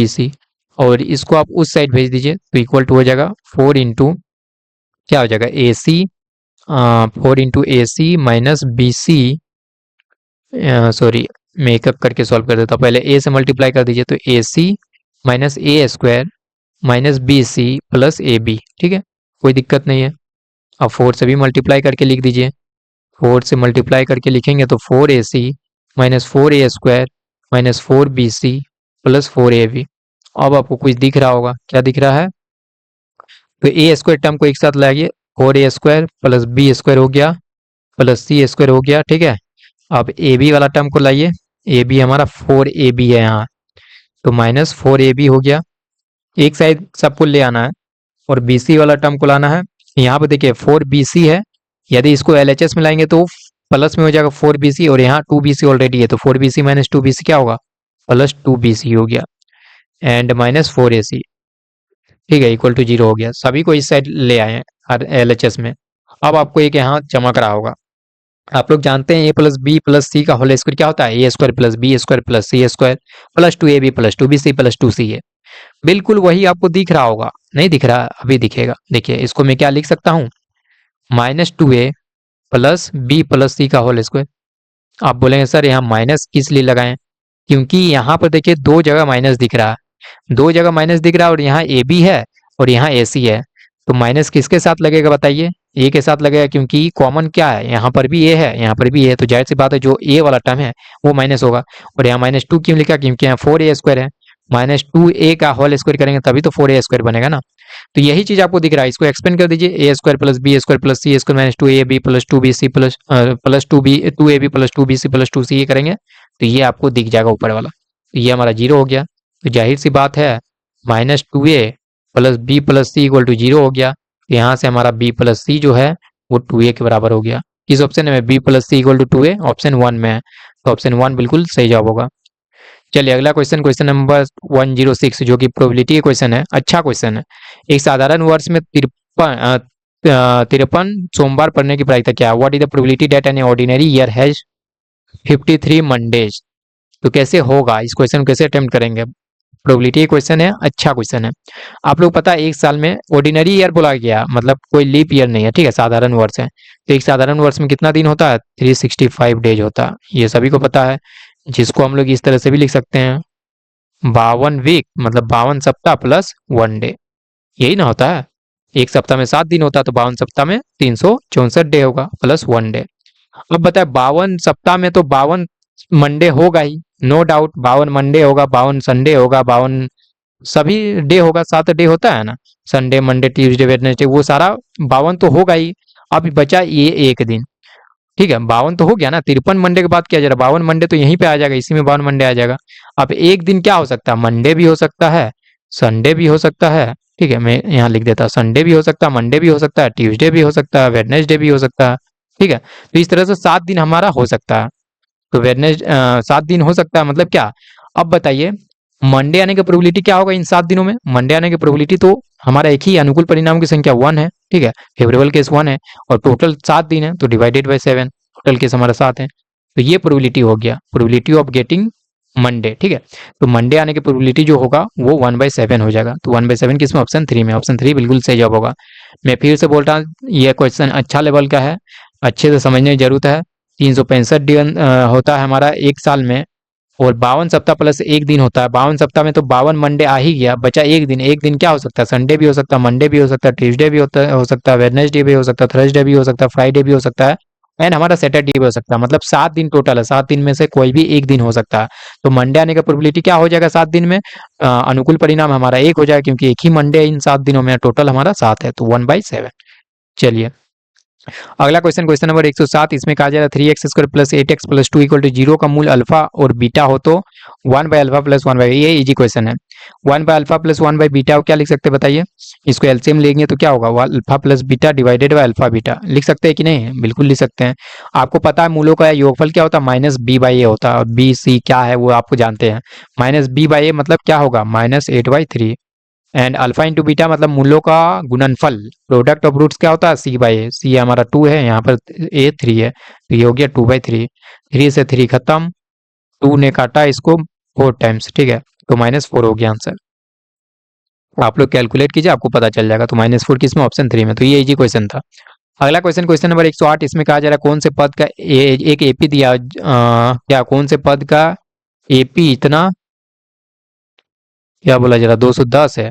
c, और इसको आप उस साइड भेज दीजिए तो इक्वल टू हो जाएगा फोर इंटू क्या हो जाएगा, ए सी, फोर इंटू ए सी माइनस बी सी, सॉरी मैं एक एक करके सॉल्व कर देता हूँ। पहले ए से मल्टीप्लाई कर दीजिए, तो a C minus a square minus b C plus a b, ठीक है, कोई दिक्कत नहीं है। अब फोर से भी मल्टीप्लाई करके लिख दीजिए। फोर से मल्टीप्लाई करके लिखेंगे तो four A C minus four A square minus four B C plus four A B. अब आपको कुछ दिख रहा होगा, क्या दिख रहा है, तो ए स्क्वायर टर्म को एक साथ लाइए, four A square plus b square हो गया प्लस सी स्क्वायर हो गया, ठीक है। अब ए बी वाला टर्म को लाइए, ए बी हमारा फोर ए बी है यहाँ, तो माइनस फोर ए बी हो गया। एक साइड सबको ले आना है, और बी सी वाला टर्म को लाना है। यहाँ पे देखिए फोर बी सी है, यदि इसको एल एच एस में लाएंगे तो प्लस में हो जाएगा फोर बी सी, और यहाँ टू बी सी ऑलरेडी है, तो four B C minus two B C क्या होगा, प्लस टू बी सी हो गया, and minus four A C, ठीक है, इक्वल टू जीरो हो गया। सभी को इस साइड ले आए हैं हर एल एच एस में। अब आपको एक यहाँ चमक रहा होगा, आप लोग जानते हैं a plus B plus c का होल स्क्वायर क्या होता है, a square plus b square plus c square plus two a b plus two B C plus two c है। बिल्कुल वही आपको दिख रहा होगा, नहीं दिख रहा, अभी दिखेगा। देखिए इसको मैं क्या लिख सकता हूँ, माइनस टू ए प्लस बी प्लस सी का होल स्क्वायर। आप बोलेंगे सर यहाँ माइनस किस लिए लगाएं, क्योंकि यहाँ पर देखिए दो जगह माइनस दिख रहा है, दो जगह माइनस दिख रहा है, और यहाँ ए बी है और यहाँ ए सी है। तो माइनस किसके साथ लगेगा बताइए, ए के साथ लगेगा, क्योंकि कॉमन क्या है, यहाँ पर भी ए है, यहाँ पर भी ए है, तो जाहिर सी बात है जो ए वाला टर्म है वो माइनस होगा। और यहाँ माइनस टू क्यों लिखा, क्योंकि यहाँ फोर ए स्क्वायर है, माइनस टू ए का होल स्क्वायर करेंगे तभी तो फोर ए स्क्वायर बनेगा ना। तो यही चीज आपको दिख रहा है, इसको एक्सपेंड कर दीजिए, a square plus b square plus c square minus two a b plus two B C plus plus two a b plus two B C plus two c, ये करेंगे तो ये आपको दिख जाएगा ऊपर वाला। तो ये हमारा जीरो हो गया। तो जाहिर सी बात है minus two A plus B plus C equal to zero हो गया। यहाँ से हमारा बी प्लस सी जो है वो टू ए के बराबर हो गया। किस ऑप्शन में, B plus C equal to two A, option one में है, तो ऑप्शन वन बिल्कुल सही जवाब होगा। चलिए अगला क्वेश्चन, क्वेश्चन नंबर 106, जो कि प्रोबेबिलिटी का क्वेश्चन है। अच्छा क्वेश्चन है। एक साधारण वर्ष में 53 सोमवार पड़ने की प्रायिकता क्या है? What is the probability that an ordinary year has 53 Mondays? तो कैसे होगा, इस क्वेश्चन को कैसे अटेम्प्ट करेंगे? प्रोबेबिलिटी क्वेश्चन है, अच्छा क्वेश्चन है। आप लोग पता है एक साल में ऑर्डिनरी ईयर बोला गया मतलब कोई लीप ईयर नहीं है, ठीक है, साधारण वर्ष है। तो एक साधारण वर्ष में कितना दिन होता है? 365 डेज होता है, ये सभी को पता है, जिसको हम लोग इस तरह से भी लिख सकते हैं 52 वीक मतलब 52 सप्ताह प्लस 1 डे, यही ना होता है। एक सप्ताह में 7 दिन होता है तो 52 सप्ताह में 364 डे होगा प्लस 1 डे। अब बताए 52 सप्ताह में तो 52 मंडे होगा ही, नो डाउट 52 मंडे होगा, 52 संडे होगा, 52 सभी डे होगा, 7 डे होता है ना, संडे मंडे ट्यूसडे वेडनेसडे, वो सारा 52 तो होगा ही। अब बचा ये एक दिन, ठीक है, 52 तो हो गया ना, 53 मंडे के बाद क्या जा रहा है, 52 मंडे तो यहीं पे आ जाएगा, इसी में 52 मंडे आ जाएगा। अब एक दिन क्या हो सकता है, मंडे भी हो सकता है, संडे भी हो सकता है, ठीक है, मैं यहाँ लिख देता हूँ संडे भी हो सकता है, मंडे भी हो सकता है, ट्यूसडे भी हो सकता है, वेडनेसडे भी हो सकता है, ठीक है। तो इस तरह से 7 दिन हमारा हो सकता है। तो वेडनेस 7 दिन हो सकता है मतलब क्या? अब बताइए मंडे आने की प्रोबेबिलिटी क्या होगा इन 7 दिनों में? मंडे आने की प्रोबेबिलिटी तो हमारा एक ही अनुकूल परिणामों की संख्या 1 है, ठीक है, फेवरेबल केस 1 है, और टोटल 7 दिन है तो डिवाइडेड बाय 7, टोटल केस हमारा 7 है। तो ये प्रोबेबिलिटी हो गया, प्रोबेबिलिटी ऑफ गेटिंग मंडे, ठीक है। तो मंडे आने की प्रोबेबिलिटी जो होगा वो 1/7 हो जाएगा। तो 1/7 किसमें? ऑप्शन 3 में। ऑप्शन 3 बिल्कुल सही जवाब होगा। मैं फिर से बोल रहा हूँ, ये क्वेश्चन अच्छा लेवल का है, अच्छे से समझने की जरूरत है। 365 दिन होता है हमारा एक साल में, और 52 सप्ताह प्लस एक दिन होता है। 52 सप्ताह में तो 52 मंडे आ ही गया, बचा एक दिन। एक दिन क्या हो सकता है? संडे भी हो सकता है, मंडे भी हो सकता है, ट्यूसडे भी हो सकता है, वेडनेसडे भी हो सकता है, थर्सडे भी हो सकता है, फ्राइडे भी हो सकता है, एंड हमारा सैटरडे भी हो सकता है। मतलब 7 दिन टोटल है, 7 दिन में से कोई भी एक दिन हो सकता है। तो मंडे आने का प्रोबेबिलिटी क्या हो जाएगा 7 दिन में? अनुकूल परिणाम हमारा 1 हो जाएगा, क्योंकि एक ही मंडे है इन 7 दिनों में, टोटल हमारा 7 है, तो 1/7। चलिए अगला क्वेश्चन, क्वेश्चन नंबर 107, इसमें कहा जा रहा है 3x² plus 8x plus 2 equal to 0 का मूल अल्फा और बीटा हो तो 1/अल्फा प्लस 1/, ये इजी क्वेश्चन है। 1/अल्फा प्लस 1/बीटा को क्या लिख सकते हैं बताइए? इसको एलसीएम लेंगे तो क्या होगा? Alpha plus beta divided by alpha beta, लिख सकते हैं कि नहीं? बिल्कुल लिख सकते हैं। आपको पता है मूलों का योगफल क्या होता है? -b/a होता है, और बी सी क्या है वो आपको जानते हैं। -b/a मतलब क्या होगा? -8/3, एंड अल्फा इंटू बीटा मतलब मूलों का गुणनफल, प्रोडक्ट ऑफ रूट्स क्या होता है? c/a। सी हमारा 2 है, यहाँ पर a 3 है, तो ये हो गया 2/3। 3 से 3 खत्म, 2 ने काटा इसको 4 टाइम्स, ठीक है, तो -4 हो गया आंसर। आप लोग कैलकुलेट कीजिए, आपको पता चल जाएगा। तो -4 किसमें? ऑप्शन 3 में। तो ये इजी क्वेश्चन था। अगला क्वेश्चन, क्वेश्चन नंबर 108, इसमें कहा जा रहा है कौन से पद का एक एपी दिया, क्या कौन से पद का एपी इतना, क्या बोला जा रहा, 210 है।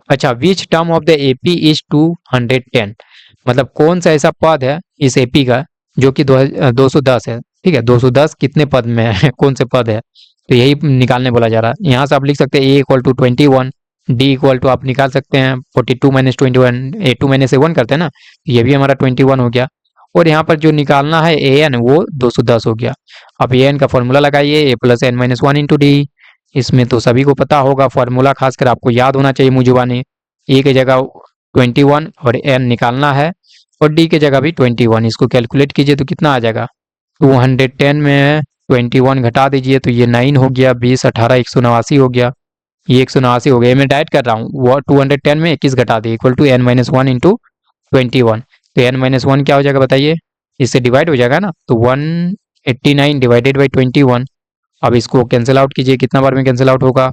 अच्छा, which term of the AP is 210, मतलब कौन सा ऐसा पद है इस एपी का जो कि 210 है, ठीक है, 210 कितने पद में है कौन से पद है, तो यही निकालने बोला जा रहा है। यहाँ से आप लिख सकते हैं a equal to 21, d equal to आप निकाल सकते हैं 42 माइनस 21, ए 2 माइनस ए 1 करते हैं ना, ये भी हमारा 21 हो गया। और यहाँ पर जो निकालना है ए एन वो 210 हो गया। अब ए एन का फॉर्मूला लगाइए, a plus n minus 1 into d. इसमें तो सभी को पता होगा फॉर्मूला, खासकर आपको याद होना चाहिए मुजुबानी। ए की जगह 21 और एन निकालना है, और डी की जगह भी 21। इसको कैलकुलेट कीजिए तो कितना आ जाएगा? 210 में 21 घटा दीजिए तो ये 9 हो गया, 20 18 189 हो गया, ये 189 हो गया। मैं डायरेक्ट कर रहा हूँ, वो 210 में 21 घटा दिए equal to n minus 1 into 21। तो n माइनस 1 क्या हो जाएगा बताइए? इससे डिवाइड हो जाएगा ना, तो 189 डिवाइडेड बाई 21। अब इसको कैंसिल आउट कीजिए, कितना बार में कैंसिल आउट होगा?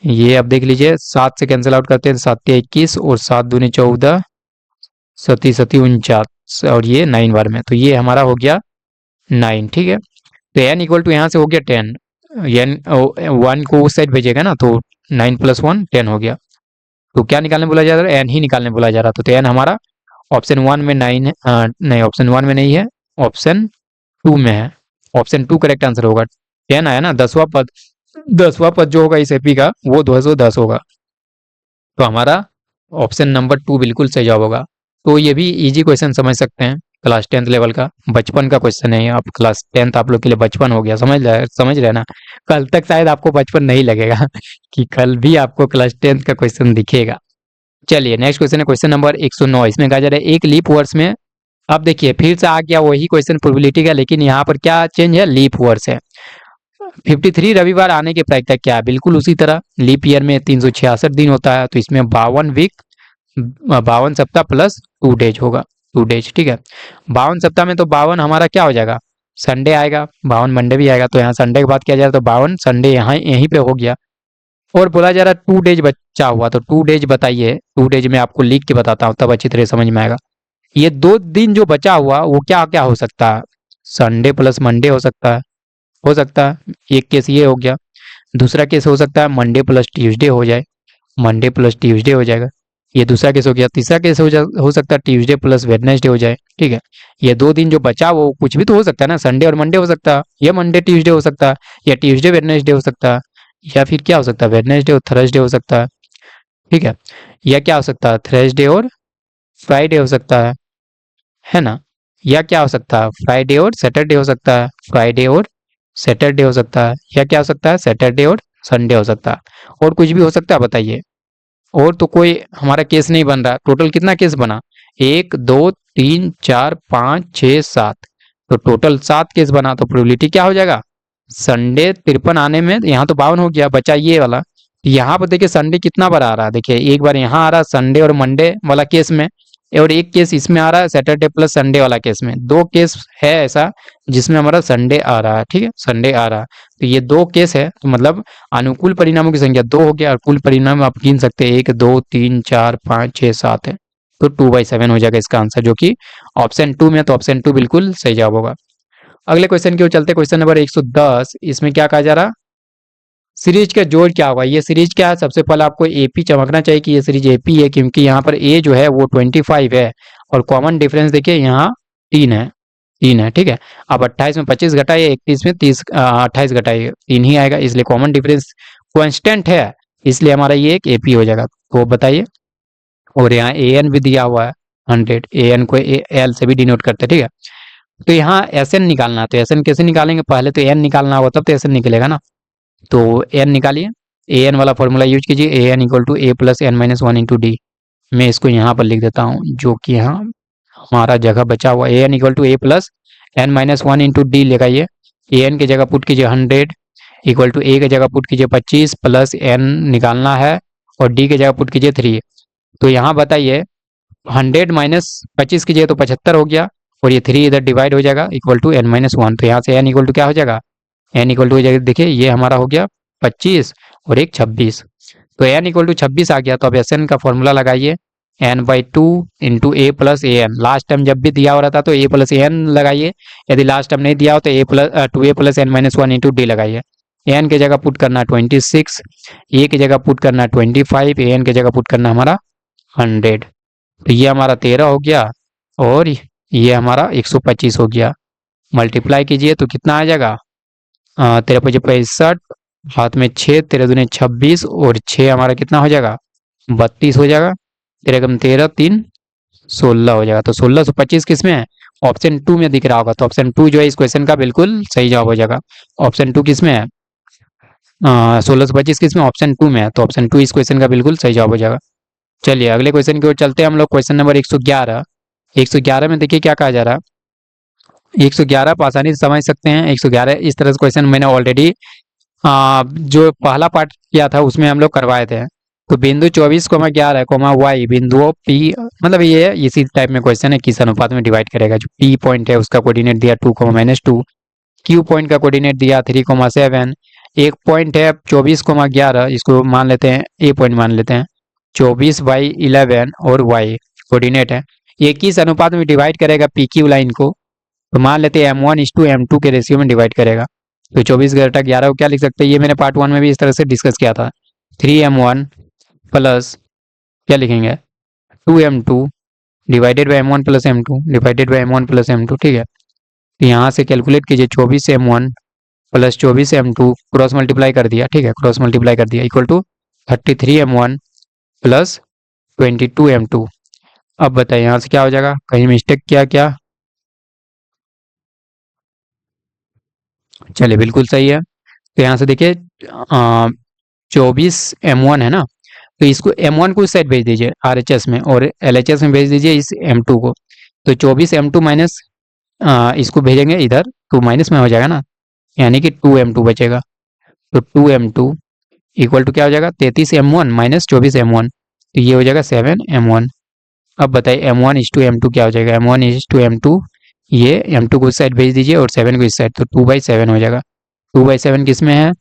ये अब देख लीजिए, 7 से कैंसिल आउट करते हैं, 7 21 और 7 दूनी 14, 7 7 49, और ये 9 बार में, तो ये हमारा हो गया 9, ठीक है। तो n इक्वल टू यहाँ से हो गया 10, n 1 को उस साइड भेजेगा ना, तो 9 प्लस 1 10 हो गया। तो क्या निकालने बोला जा रहा है? n ही निकालने बोला जा रहा था। तो n हमारा ऑप्शन 1 में 9 है, नहीं ऑप्शन 1 में नहीं है, ऑप्शन 2 में है। ऑप्शन 2 करेक्ट आंसर होगा। 10 आया ना, 10वां पद, 10वां पद जो होगा इस एपी का वो 210 होगा। तो हमारा ऑप्शन नंबर 2 बिल्कुल सही जवाब होगा। तो ये भी इजी क्वेश्चन समझ सकते हैं, क्लास 10th लेवल का, बचपन का क्वेश्चन है। आप क्लास 10th आप लोग के लिए बचपन हो गया, समझ रहे ना। कल तक शायद आपको बचपन नहीं लगेगा कि कल भी आपको क्लास 10th का क्वेश्चन दिखेगा। चलिए नेक्स्ट क्वेश्चन है क्वेश्चन नंबर 109। इसमें कहा जा रहा है एक लीप वर्ष में, अब देखिए फिर से आ गया वही क्वेश्चन प्रोबेबिलिटी का, लेकिन यहाँ पर क्या चेंज है? लीप वर्ष है। 53 रविवार आने की प्रायिकता क्या है? बिल्कुल उसी तरह, लीप ईयर में 366 दिन होता है, तो इसमें 52 वीक 52 सप्ताह प्लस 2 डेज होगा, 2 डेज, ठीक है। 52 सप्ताह में तो 52 हमारा क्या हो जाएगा, संडे आएगा, 52 मंडे भी आएगा, तो यहाँ संडे के बाद क्या जाएगा, तो 52 संडे यहाँ यहीं पे हो गया। और बोला जा रहा है 2 डेज बचा हुआ, तो 2 डेज बताइए, 2 डेज में आपको लिख के बताता हूँ तब अच्छी तरह समझ में आएगा। ये 2 दिन जो बचा हुआ वो क्या क्या हो सकता है, संडे प्लस मंडे हो सकता है, हो सकता है, एक केस ये हो गया। दूसरा केस हो सकता है मंडे प्लस ट्यूसडे हो जाए, मंडे प्लस ट्यूसडे हो जाएगा, ये दूसरा केस हो गया। तीसरा केस हो सकता है ट्यूसडे प्लस वेडनेसडे हो जाए, ठीक है। ये 2 दिन जो बचा वो कुछ भी तो हो सकता है ना, संडे और मंडे हो सकता है, या मंडे ट्यूसडे हो सकता है, या ट्यूसडे वेडनेसडे हो सकता है, या फिर क्या हो सकता है, वेडनेसडे और थर्सडे हो सकता है, ठीक है। या क्या हो सकता है, थर्सडे और फ्राइडे हो सकता है ना। या क्या हो सकता है, फ्राइडे और सैटरडे हो सकता है, फ्राइडे और सैटरडे हो सकता है, या क्या हो सकता है, सैटरडे और संडे हो सकता है। और कुछ भी हो सकता है बताइए। और तो कोई हमारा केस नहीं बन रहा। टोटल कितना केस बना, 1 2 3 4 5 6 7, तो टोटल 7 केस बना। तो प्रोबेबिलिटी क्या हो जाएगा, संडे 53 आने में, यहाँ तो 52 हो गया, बचा ये वाला। यहाँ पर देखिए संडे कितना बार आ रहा है, देखिए एक बार यहाँ आ रहा है संडे और मंडे वाला केस में, और एक केस इसमें आ रहा है सैटरडे प्लस संडे वाला केस में। 2 केस है ऐसा जिसमें हमारा संडे आ रहा है, ठीक है, संडे आ रहा है। तो ये 2 केस है, तो मतलब अनुकूल परिणामों की संख्या 2 हो गया, और कुल परिणाम आप गिन सकते हैं 1 2 3 4 5 6 7 है, तो 2/7 हो जाएगा इसका आंसर, जो कि ऑप्शन 2 में, तो ऑप्शन 2 बिल्कुल सही जवाब होगा। अगले क्वेश्चन की ओर चलते, क्वेश्चन नंबर 110। इसमें क्या कहा जा रहा, सीरीज का जोड़ क्या होगा। ये सीरीज क्या है, सबसे पहले आपको एपी चमकना चाहिए कि ये सीरीज एपी है, क्योंकि यहाँ पर ए जो है वो 25 है, और कॉमन डिफरेंस देखिए यहाँ 3 है, 3 है, ठीक है। अब 28 में 25 घटाइए, 31 में 28 घटाइए, 3 ही आएगा, इसलिए कॉमन डिफरेंस कांस्टेंट है, इसलिए हमारा ये एक एपी हो जाएगा। तो बताइए। और यहाँ ए एन भी दिया हुआ है 100, ए एन को एल से भी डिनोट करते हैं, ठीक है। तो यहाँ एस एन निकालना है, तो एस एन कैसे निकालेंगे, पहले तो एन निकालना होगा तब तो एस एन निकलेगा ना। तो एन निकालिए, ए एन वाला फॉर्मूला यूज कीजिए, a n equal to A plus n minus one into d. मैं इसको यहाँ पर लिख देता हूँ, जो कि यहाँ हमारा जगह बचा हुआ, a n equal to A plus n minus one into d लगाइए। ए एन की जगह पुट कीजिए 100 इक्वल टू ए की जगह पुट कीजिए 25 प्लस एन निकालना है, और डी की जगह पुट कीजिए 3। तो यहाँ बताइए 100 माइनस 25 कीजिए तो 75 हो गया, और ये 3 इधर डिवाइड हो जाएगा equal to N minus one. तो यहाँ से एन इक्वल टू क्या हो जाएगा, एन इक्वल टू देखिए ये हमारा हो गया 25 और एक 26, तो एन इक्वल टू 26 आ गया। तो अब एस एन का फॉर्मूला लगाइए, n/2 into A plus A N. Last time जब भी दिया हो रहा था तो ए प्लस ए एन लगाइए, यदि लास्ट टाइम नहीं दिया हो तो a plus n minus one into d लगाइए। एन की जगह पुट करना 26, ए की जगह पुट करना 25, ए एन की जगह पुट करना हमारा 100। तो ये हमारा 13 हो गया, और ये हमारा 125 हो गया। मल्टीप्लाई कीजिए तो कितना आ जाएगा, 13×5 = 65, हाथ में 6, 13×2 = 26, और 6 हमारा कितना हो जाएगा, 32 हो जाएगा। 13×13 3 16 हो जाएगा। तो 1625 किस में है, ऑप्शन 2 में दिख रहा होगा, तो ऑप्शन 2 जो है इस क्वेश्चन का बिल्कुल सही जवाब हो जाएगा। ऑप्शन 2 किस में है, 1625 किस में, ऑप्शन 2 में है, तो ऑप्शन 2 इस क्वेश्चन का बिल्कुल सही जवाब हो जाएगा। चलिए अगले क्वेश्चन की ओर चलते हैं हम लोग, क्वेश्चन नंबर 111। 111 में देखिए क्या कहा जा रहा है, 111 आप आसानी से समझ सकते हैं। 111 इस तरह से क्वेश्चन मैंने ऑलरेडी जो पहला पार्ट किया था उसमें हम लोग करवाए थे। तो बिंदु 24,11, वाई बिंदुओं पी, मतलब ये इसी टाइप में क्वेश्चन है, किस अनुपात में डिवाइड करेगा। जो पी पॉइंट है उसका कोऑर्डिनेट दिया 2, क्यू पॉइंट का कोऑर्डिनेट दिया 3,7, एक पॉइंट है 24,11, इसको मान लेते हैं ए पॉइंट मान लेते हैं, 24/11, और वाई कोऑर्डिनेट है। ये किस अनुपात में डिवाइड करेगा पी क्यू लाइन को, तो मान लेते हैं M1:M2 के रेशियो में डिवाइड करेगा। तो 24/11 को क्या लिख सकते हैं, ये मैंने पार्ट 1 में भी इस तरह से डिस्कस किया था, 3M1 प्लस क्या लिखेंगे 2M2 divided by M1 plus M2 divided by M1 plus M2, ठीक है। तो यहाँ से कैलकुलेट कीजिए 24M1 plus 24M2, cross multiply कर दिया, ठीक है, क्रॉस मल्टीप्लाई कर दिया, equal to 33M1 plus 22M2। अब बताइए यहाँ से क्या हो जाएगा, कहीं मिस्टेक किया क्या, चलिए बिल्कुल सही है। तो यहाँ से देखिए 24M1 है ना, तो इसको M1 को इस साइड भेज दीजिए RHS में, और LHS में भेज दीजिए इस M2 को। तो 24M2 माइनस इसको भेजेंगे इधर तो माइनस में हो जाएगा ना, यानी कि 2M2 बचेगा। तो 2M2 इक्वल टू क्या हो जाएगा, 33M1 माइनस 24M1, तो ये हो जाएगा 7m1। अब बताइए m1:m2 क्या हो जाएगा, m1:m2, ये m2 को इस साइड भेज दीजिए और 7 को इस साइड, तो 2/7 हो जाएगा। 2/7 किस में है,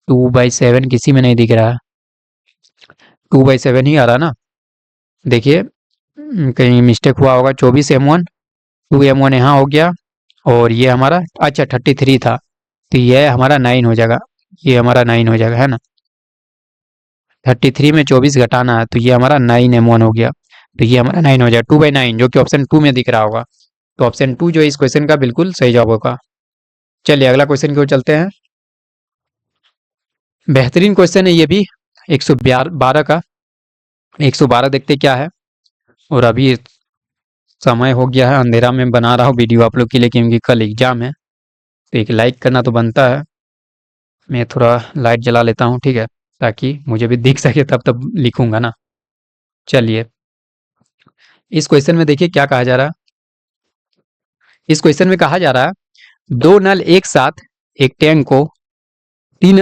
2/7 किसी में नहीं दिख रहा, 2/7 ही आ रहा ना। देखिए कहीं मिस्टेक हुआ होगा। 24m1, 2m1 यहाँ हो गया, और ये हमारा अच्छा 33 था, तो ये हमारा 9 हो जाएगा, ये हमारा 9 हो जाएगा, है ना। 33 में 24 घटाना है, तो ये हमारा 9m1 हो गया, तो ये हमारा 9 हो जाएगा, 2/9, जो कि ऑप्शन 2 में दिख रहा होगा। तो ऑप्शन 2 जो है इस क्वेश्चन का बिल्कुल सही जवाब होगा। चलिए अगला क्वेश्चन की ओर चलते हैं। बेहतरीन क्वेश्चन है ये भी, 112 का। 112 देखते क्या है। और अभी समय हो गया है, अंधेरा में बना रहा हूँ वीडियो आप लोग के लिए, क्योंकि कल एग्जाम है, तो एक लाइक करना तो बनता है। मैं थोड़ा लाइट जला लेता हूँ, ठीक है, ताकि मुझे भी दिख सके, तब तब लिखूंगा ना। चलिए इस क्वेश्चन में देखिए क्या कहा जा रहा है। इस क्वेश्चन में कहा जा रहा है, दो नल एक साथ एक टैंक को तीन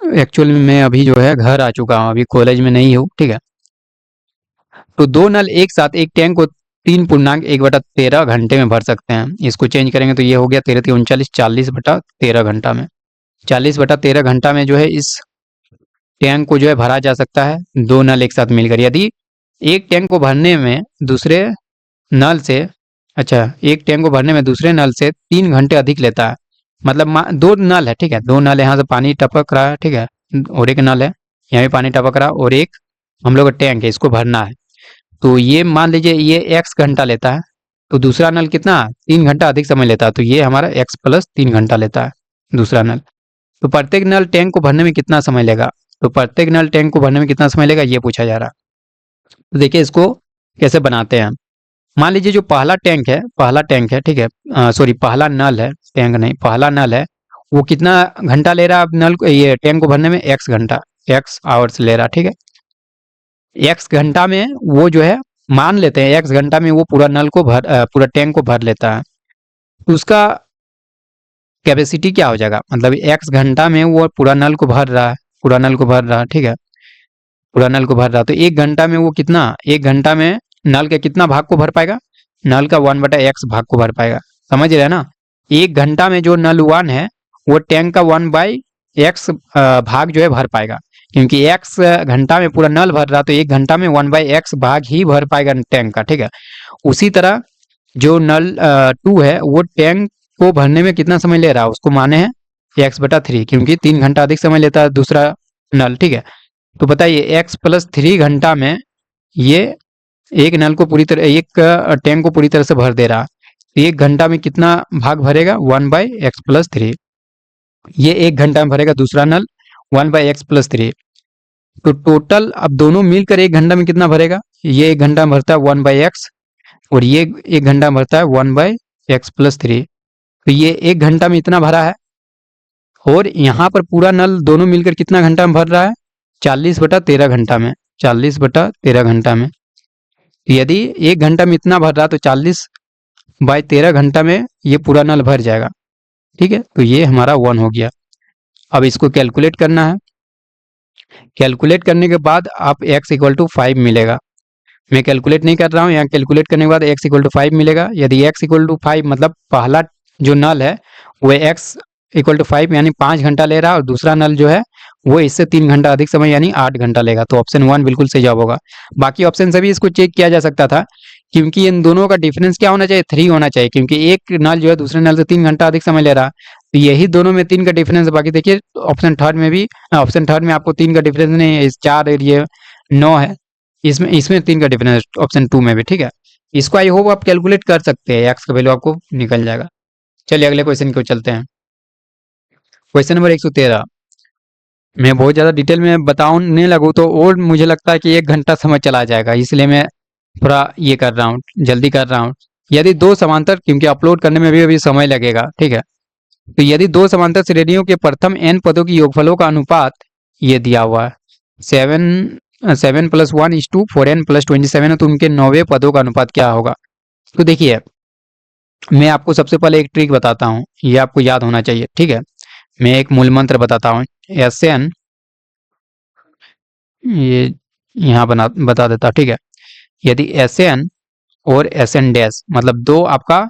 एक्चुअल में मैं अभी जो है घर आ चुका हूँ, अभी कॉलेज में नहीं हूँ, ठीक है। तो दो नल एक साथ एक टैंक को 3.1/13 घंटे में भर सकते हैं। इसको चेंज करेंगे तो ये हो गया 13×3 = 39, 40/13 घंटा में। 40/13 घंटा में जो है इस टैंक को जो है भरा जा सकता है, दो नल एक साथ मिलकर। यदि एक टैंक को भरने में दूसरे नल से एक टैंक को भरने में दूसरे नल से 3 घंटे अधिक लेता है, मतलब दो नल है, ठीक है, दो नल, यहाँ से पानी टपक रहा है, ठीक है, और एक नल है यहाँ भी पानी टपक रहा है, और एक हम लोग का टैंक है, इसको भरना है। तो ये मान लीजिए ये x घंटा लेता है, तो दूसरा नल कितना 3 घंटा अधिक समय लेता है, तो ये हमारा x+3 घंटा लेता है दूसरा नल। तो प्रत्येक नल टैंक को भरने में कितना समय लेगा, तो प्रत्येक नल टैंक को भरने में कितना समय लेगा ये पूछा जा रहा है। तो देखिए इसको कैसे बनाते हैं। मान लीजिए जो पहला टैंक है, ठीक है, सॉरी पहला नल है, टैंक नहीं, पहला नल है, वो कितना घंटा ले रहा है, अब नल को ये टैंक को भरने में x घंटा, x आवर्स ले रहा, ठीक है। x घंटा में वो जो है, मान लेते हैं x घंटा में वो पूरा नल को पूरा टैंक को भर लेता है, तो उसका कैपेसिटी क्या हो जाएगा, मतलब x घंटा में वो पूरा नल को भर रहा है, पूरा नल को भर रहा है, ठीक है, पूरा नल को भर रहा है, तो 1 घंटा में वो कितना, 1 घंटा में नल के कितना भाग को भर पाएगा, नल का 1/x भाग को भर पाएगा, समझ रहे हैं ना। 1 घंटा में जो नल 1 है वो टैंक का 1/x भाग जो है भर पाएगा, क्योंकि x घंटा में पूरा नल भर रहा, तो 1 घंटा में 1/x भाग ही भर पाएगा टैंक का, ठीक है। उसी तरह जो नल 2 है वो टैंक को भरने में कितना समय ले रहा है, उसको माने हैं x/3, क्योंकि 3 घंटा अधिक समय लेता है दूसरा नल, ठीक है। तो बताइए x+3 घंटा में ये एक नल को पूरी तरह, एक टैंक को पूरी तरह से भर दे रहा, तो 1 घंटा में कितना भाग भरेगा, 1/x+3। ये 1 घंटा में भरेगा दूसरा नल 1/x+3, तो टोटल अब दोनों मिलकर 1 घंटा में कितना भरेगा, ये 1 घंटा में भरता है 1/x, और ये 1 घंटा में भरता है 1/x+3, तो ये 1 घंटा में इतना भरा है। और यहाँ पर पूरा नल दोनों मिलकर कितना घंटा में भर रहा है, 40/13 घंटा में, 40/13 घंटा में। यदि 1 घंटा में इतना भर रहा तो 40/13 घंटा में ये पूरा नल भर जाएगा, ठीक है। तो ये हमारा 1 हो गया। अब इसको कैलकुलेट करना है, कैलकुलेट करने के बाद आप x = 5 मिलेगा। मैं कैलकुलेट नहीं कर रहा हूँ, यहाँ कैलकुलेट करने के बाद x = 5 मिलेगा। यदि x = 5 मतलब पहला जो नल है वो x = 5 यानी 5 घंटा ले रहा है, और दूसरा नल जो है वो इससे 3 घंटा अधिक समय यानी 8 घंटा लेगा, तो ऑप्शन 1 बिल्कुल सही जवाब होगा। बाकी ऑप्शन से भी इसको चेक किया जा सकता था, क्योंकि इन दोनों का डिफरेंस क्या होना चाहिए, 3 होना चाहिए, क्योंकि एक नल जो है दूसरे नल से 3 घंटा अधिक समय ले रहा है, तो यही दोनों में 3 का डिफरेंस है। बाकी देखिए ऑप्शन थर्ड में भी, ऑप्शन थर्ड में आपको 3 का डिफरेंस नहीं है, इस 4 और ये 9 है, इसमें 3 का डिफरेंस ऑप्शन 2 में भी, ठीक है। इसको आई होप आप कैलकुलेट कर सकते हैं, एक्स का वैल्यू आपको निकल जाएगा। चलिए अगले क्वेश्चन को चलते हैं। Question number 113। मैं बहुत ज़्यादा डिटेल में बताने लगूँ तो और मुझे लगता है कि 1 घंटा समय चला जाएगा, इसलिए मैं थोड़ा ये कर रहा हूँ, जल्दी कर रहा हूँ। यदि दो समांतर, क्योंकि अपलोड करने में भी अभी समय लगेगा, ठीक है, तो यदि दो समांतर श्रेणियों के प्रथम n पदों की योगफलों का अनुपात ये दिया हुआ है 7 + 1 = 4n + 27 है, तो उनके 9वें पदों का अनुपात क्या होगा। तो देखिए मैं आपको सबसे पहले एक ट्रिक बताता हूँ, ये आपको याद होना चाहिए, ठीक है। मैं एक मूल मंत्र बताता हूँ, Sn ये यहाँ बता देता, ठीक है। यदि एस एन और एस एन डैश मतलब दो आपका,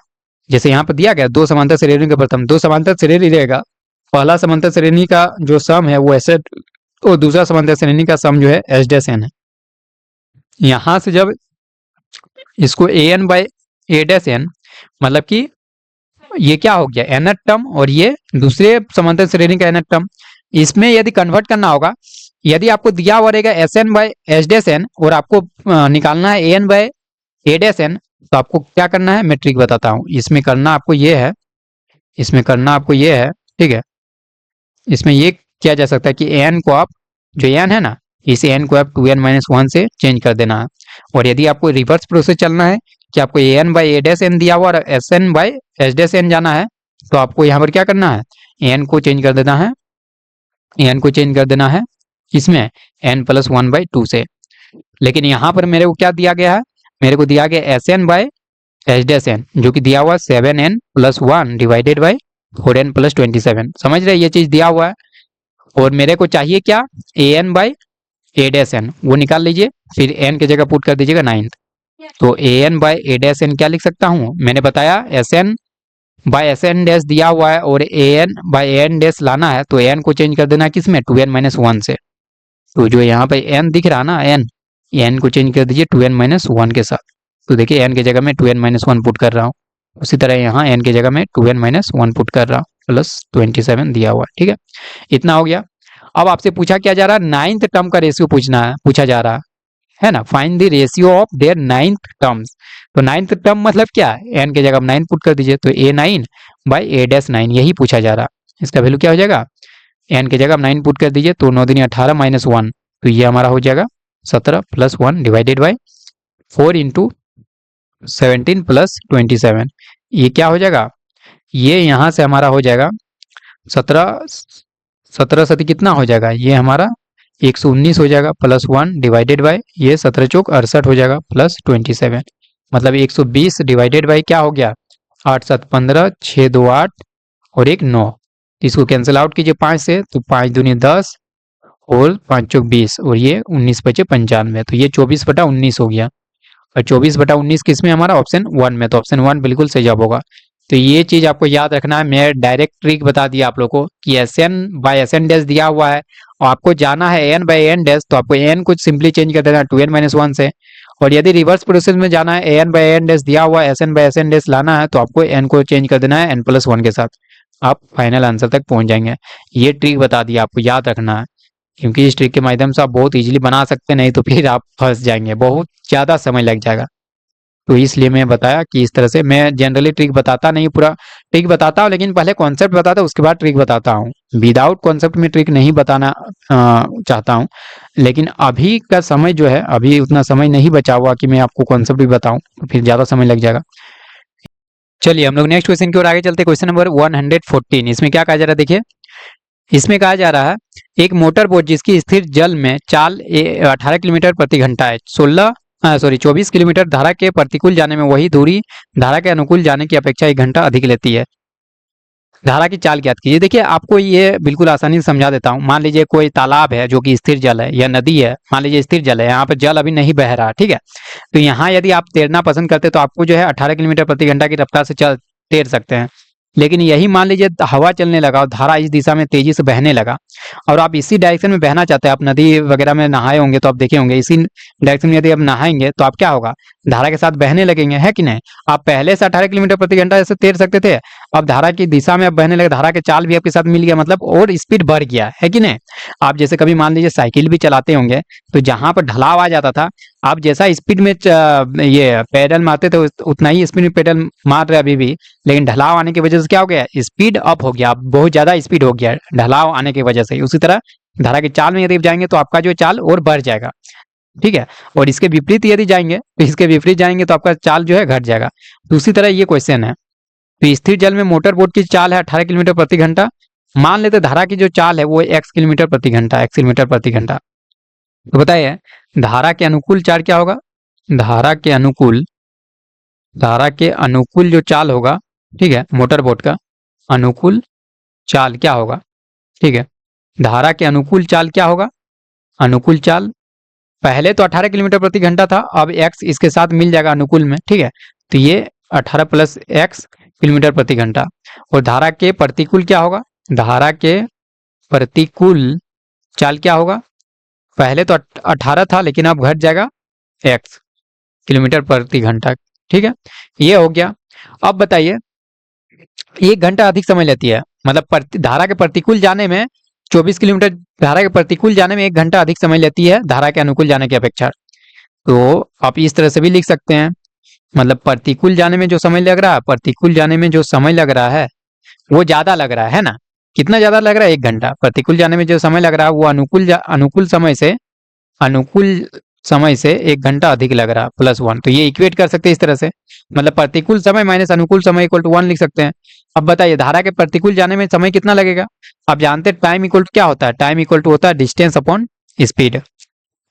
जैसे यहाँ पर दिया गया दो समांतर श्रेणी का प्रथम, दो समांतर श्रेणी रहेगा, पहला समांतर श्रेणी का जो सम है वो एस एन और दूसरा समांतर श्रेणी का सम जो है एस डैश एन है। यहाँ से जब इसको a n by a dash n मतलब कि ये क्या हो गया एन टर्म और ये दूसरे समांतर श्रेणी का एन टर्म, इसमें यदि कन्वर्ट करना होगा, यदि आपको दिया हुआ रहेगा s N by s dash n और आपको निकालना है a n by a dash n, तो आपको क्या करना है मैं ट्रिक बताता हूँ। इसमें करना आपको ये है, इसमें करना आपको ये है, ठीक है। इसमें ये किया जा सकता है कि एन को आप, जो एन है ना, इस एन को आप 2n-1 से चेंज कर देना है। और यदि आपको रिवर्स प्रोसेस चलना है कि आपको a n by a dash n दिया हुआ और s N by s dash n जाना है, तो आपको यहाँ पर क्या करना है, एन को चेंज कर देना है, एन को चेंज कर देना है इसमें n+1/2 से। लेकिन यहाँ पर मेरे को क्या दिया गया है, मेरे को दिया गया S N by H dash N जो कि दिया हुआ 7n+1 डिवाइडेड बाई 4n+27। समझ रहे ये चीज दिया हुआ है। और मेरे को चाहिए क्या, a n by a dash n, वो निकाल लीजिए, फिर एन की जगह पुट कर दीजिएगा 9। तो a n by a dash n क्या लिख सकता हूँ, मैंने बताया s N by S N dash दिया हुआ है और a n by a n dash लाना है, तो एन को चेंज कर देना किस में 2n-1 से। तो जो यहाँ पे एन दिख रहा ना, एन को चेंज कर दीजिए 2n-1 के साथ। तो देखिए एन की जगह में 2n-1 पुट कर रहा हूँ, उसी तरह यहाँ एन की जगह में 2n-1 पुट कर रहा हूँ, +27 दिया हुआ है, ठीक है। इतना हो गया। अब आपसे पूछा क्या जा रहा है, 9th टर्म का रेशियो पूछा जा रहा है ना, find the ratio of their 9th terms. तो 9th टर्म मतलब क्या है, एन की जगह 9 पुट कर दीजिए, तो a9 बाई ए डैश 9 यही पूछा जा रहा। इसका वैल्यू क्या हो जाएगा, एन की जगह 9 पुट कर दीजिए, तो 9 दूनी 18 -1, तो ये हमारा हो जाएगा 17 + 1 डिवाइडेड बाई 4 × 17 + 27। ये क्या हो जाएगा, ये यहाँ से हमारा हो जाएगा 17 सती कितना हो जाएगा, ये हमारा 119 हो जाएगा, +1 डिवाइडेड बाई ये 17 चौक 68 हो जाएगा, +27 मतलब 120 डिवाइडेड बाई क्या हो गया 8 7 15 6 2 8 और 1 9। इसको कैंसिल आउट कीजिए 5 से, तो 5 दूनी 10 और 5 चौक 20 और ये 19 बचे 95, तो ये 24/19 हो गया। और 24/19 किस में हमारा ऑप्शन 1 में, तो ऑप्शन 1 बिल्कुल सही जवाब होगा। तो ये चीज आपको याद रखना है। मैं डायरेक्ट ट्रिक बता दिया आप लोग को कि S N by S N dash दिया हुआ है और आपको जाना है एन बाई एन डैश, तो आपको एन कुछ सिंपली चेंज कर देना 2n-1 से। और यदि रिवर्स प्रोसेस में जाना है, एन बाई एन डैश दिया हुआ है, S N by S N dash लाना है, तो आपको एन को चेंज कर देना है n+1 के साथ, आप फाइनल आंसर तक पहुंच जाएंगे। ये ट्रिक बता दिया, आपको याद रखना है, क्योंकि इस ट्रिक के माध्यम से आप बहुत इजीली बना सकते हैं, नहीं तो फिर आप फंस जाएंगे, बहुत ज़्यादा समय लग जाएगा। तो इसलिए मैं बताया कि इस तरह से मैं जनरली ट्रिक बताता नहीं, पूरा ट्रिक बताता हूँ, लेकिन पहले कॉन्सेप्ट बताता हूँ उसके बाद ट्रिक बताता हूँ। विदाउट कॉन्सेप्ट में ट्रिक नहीं बताना चाहता हूँ, लेकिन अभी का समय जो है, अभी उतना समय नहीं बचा हुआ कि मैं आपको कॉन्सेप्ट भी बताऊँ, तो फिर ज़्यादा समय लग जाएगा। चलिए हम लोग नेक्स्ट क्वेश्चन की ओर आगे चलते हैं। क्वेश्चन नंबर 114, इसमें क्या कहा जा रहा है, देखिए इसमें कहा जा रहा है एक मोटर बोट जिसकी स्थिर जल में चाल 18 किलोमीटर प्रति घंटा है, 24 किलोमीटर धारा के प्रतिकूल जाने में वही दूरी धारा के अनुकूल जाने की अपेक्षा 1 घंटा अधिक लेती है। धारा की चाल ज्ञात कीजिए। देखिए आपको ये बिल्कुल आसानी से समझा देता हूँ। मान लीजिए कोई तालाब है जो कि स्थिर जल है, या नदी है, मान लीजिए स्थिर जल है, यहाँ पर जल अभी नहीं बह रहा, ठीक है। तो यहाँ यदि आप तैरना पसंद करते तो आपको जो है 18 किलोमीटर प्रति घंटा की रफ्तार से तैर सकते हैं। लेकिन यही मान लीजिए हवा चलने लगा और धारा इस दिशा में तेजी से बहने लगा और आप इसी डायरेक्शन में बहना चाहते हैं। आप नदी वगैरह में नहाए होंगे तो आप देखे होंगे, इसी डायरेक्शन में यदि आप नहाएंगे तो आप क्या होगा, धारा के साथ बहने लगेंगे, है कि नहीं। आप पहले से 18 किलोमीटर प्रति घंटा ऐसे तैर सकते थे, अब धारा की दिशा में आप बहने लगे, धारा के चाल भी आपके साथ मिल गया, मतलब और स्पीड बढ़ गया, है कि नहीं। आप जैसे कभी मान लीजिए साइकिल भी चलाते होंगे, तो जहां पर ढलाव आ जाता था, आप जैसा स्पीड में ये पैडल मारते थे उतना ही स्पीड में पैडल मार रहे अभी भी, लेकिन ढलाव आने की वजह से क्या हो गया, स्पीड अप हो गया, बहुत ज्यादा स्पीड हो गया ढलाव आने की वजह से। उसी तरह धारा की चाल में यदि जाएंगे तो आपका जो चाल और बढ़ जाएगा, ठीक है। और इसके विपरीत यदि जाएंगे तो इसके विपरीत जाएंगे तो आपका चाल जो है घट जाएगा। तो उसी तरह ये क्वेश्चन है। तो स्थिर जल में मोटर बोट की चाल है 18 किलोमीटर प्रति घंटा, मान लेते धारा की जो चाल है वो x किलोमीटर प्रति घंटा, x किलोमीटर प्रति घंटा। तो बताइए धारा के अनुकूल चाल क्या होगा, धारा के अनुकूल जो चाल होगा, ठीक है, मोटर बोट का अनुकूल चाल क्या होगा, ठीक है। धारा के अनुकूल चाल क्या होगा, अनुकूल चाल पहले तो 18 किलोमीटर प्रति घंटा था, अब x इसके साथ मिल जाएगा अनुकूल में, ठीक है। तो ये 18 प्लस x किलोमीटर प्रति घंटा। और धारा के प्रतिकूल क्या होगा, धारा के प्रतिकूल चाल क्या होगा, पहले तो 18 था लेकिन अब घट जाएगा x किलोमीटर प्रति घंटा, ठीक है। ये हो गया। अब बताइए, 1 घंटा अधिक समय लेती है, मतलब धारा के प्रतिकूल जाने में 24 किलोमीटर, धारा के प्रतिकूल जाने में 1 घंटा अधिक समय लेती है धारा के अनुकूल जाने की अपेक्षा। तो आप इस तरह से भी लिख सकते हैं, मतलब प्रतिकूल जाने में जो समय लग रहा है, प्रतिकूल जाने में जो समय लग रहा है वो ज्यादा लग रहा है ना। कितना ज्यादा लग रहा है, 1 घंटा। प्रतिकूल जाने में जो समय लग रहा है वो अनुकूल समय से 1 घंटा अधिक लग रहा है, +1। तो ये इक्वेट कर सकते हैं इस तरह से, मतलब प्रतिकूल समय माइनस अनुकूल समय इक्वल टू 1 लिख सकते हैं। अब बताइए, धारा के प्रतिकूल जाने में समय कितना लगेगा। आप जानते हैं टाइम इक्वल टू क्या होता है, टाइम इक्वल टू होता है डिस्टेंस अपॉन स्पीड,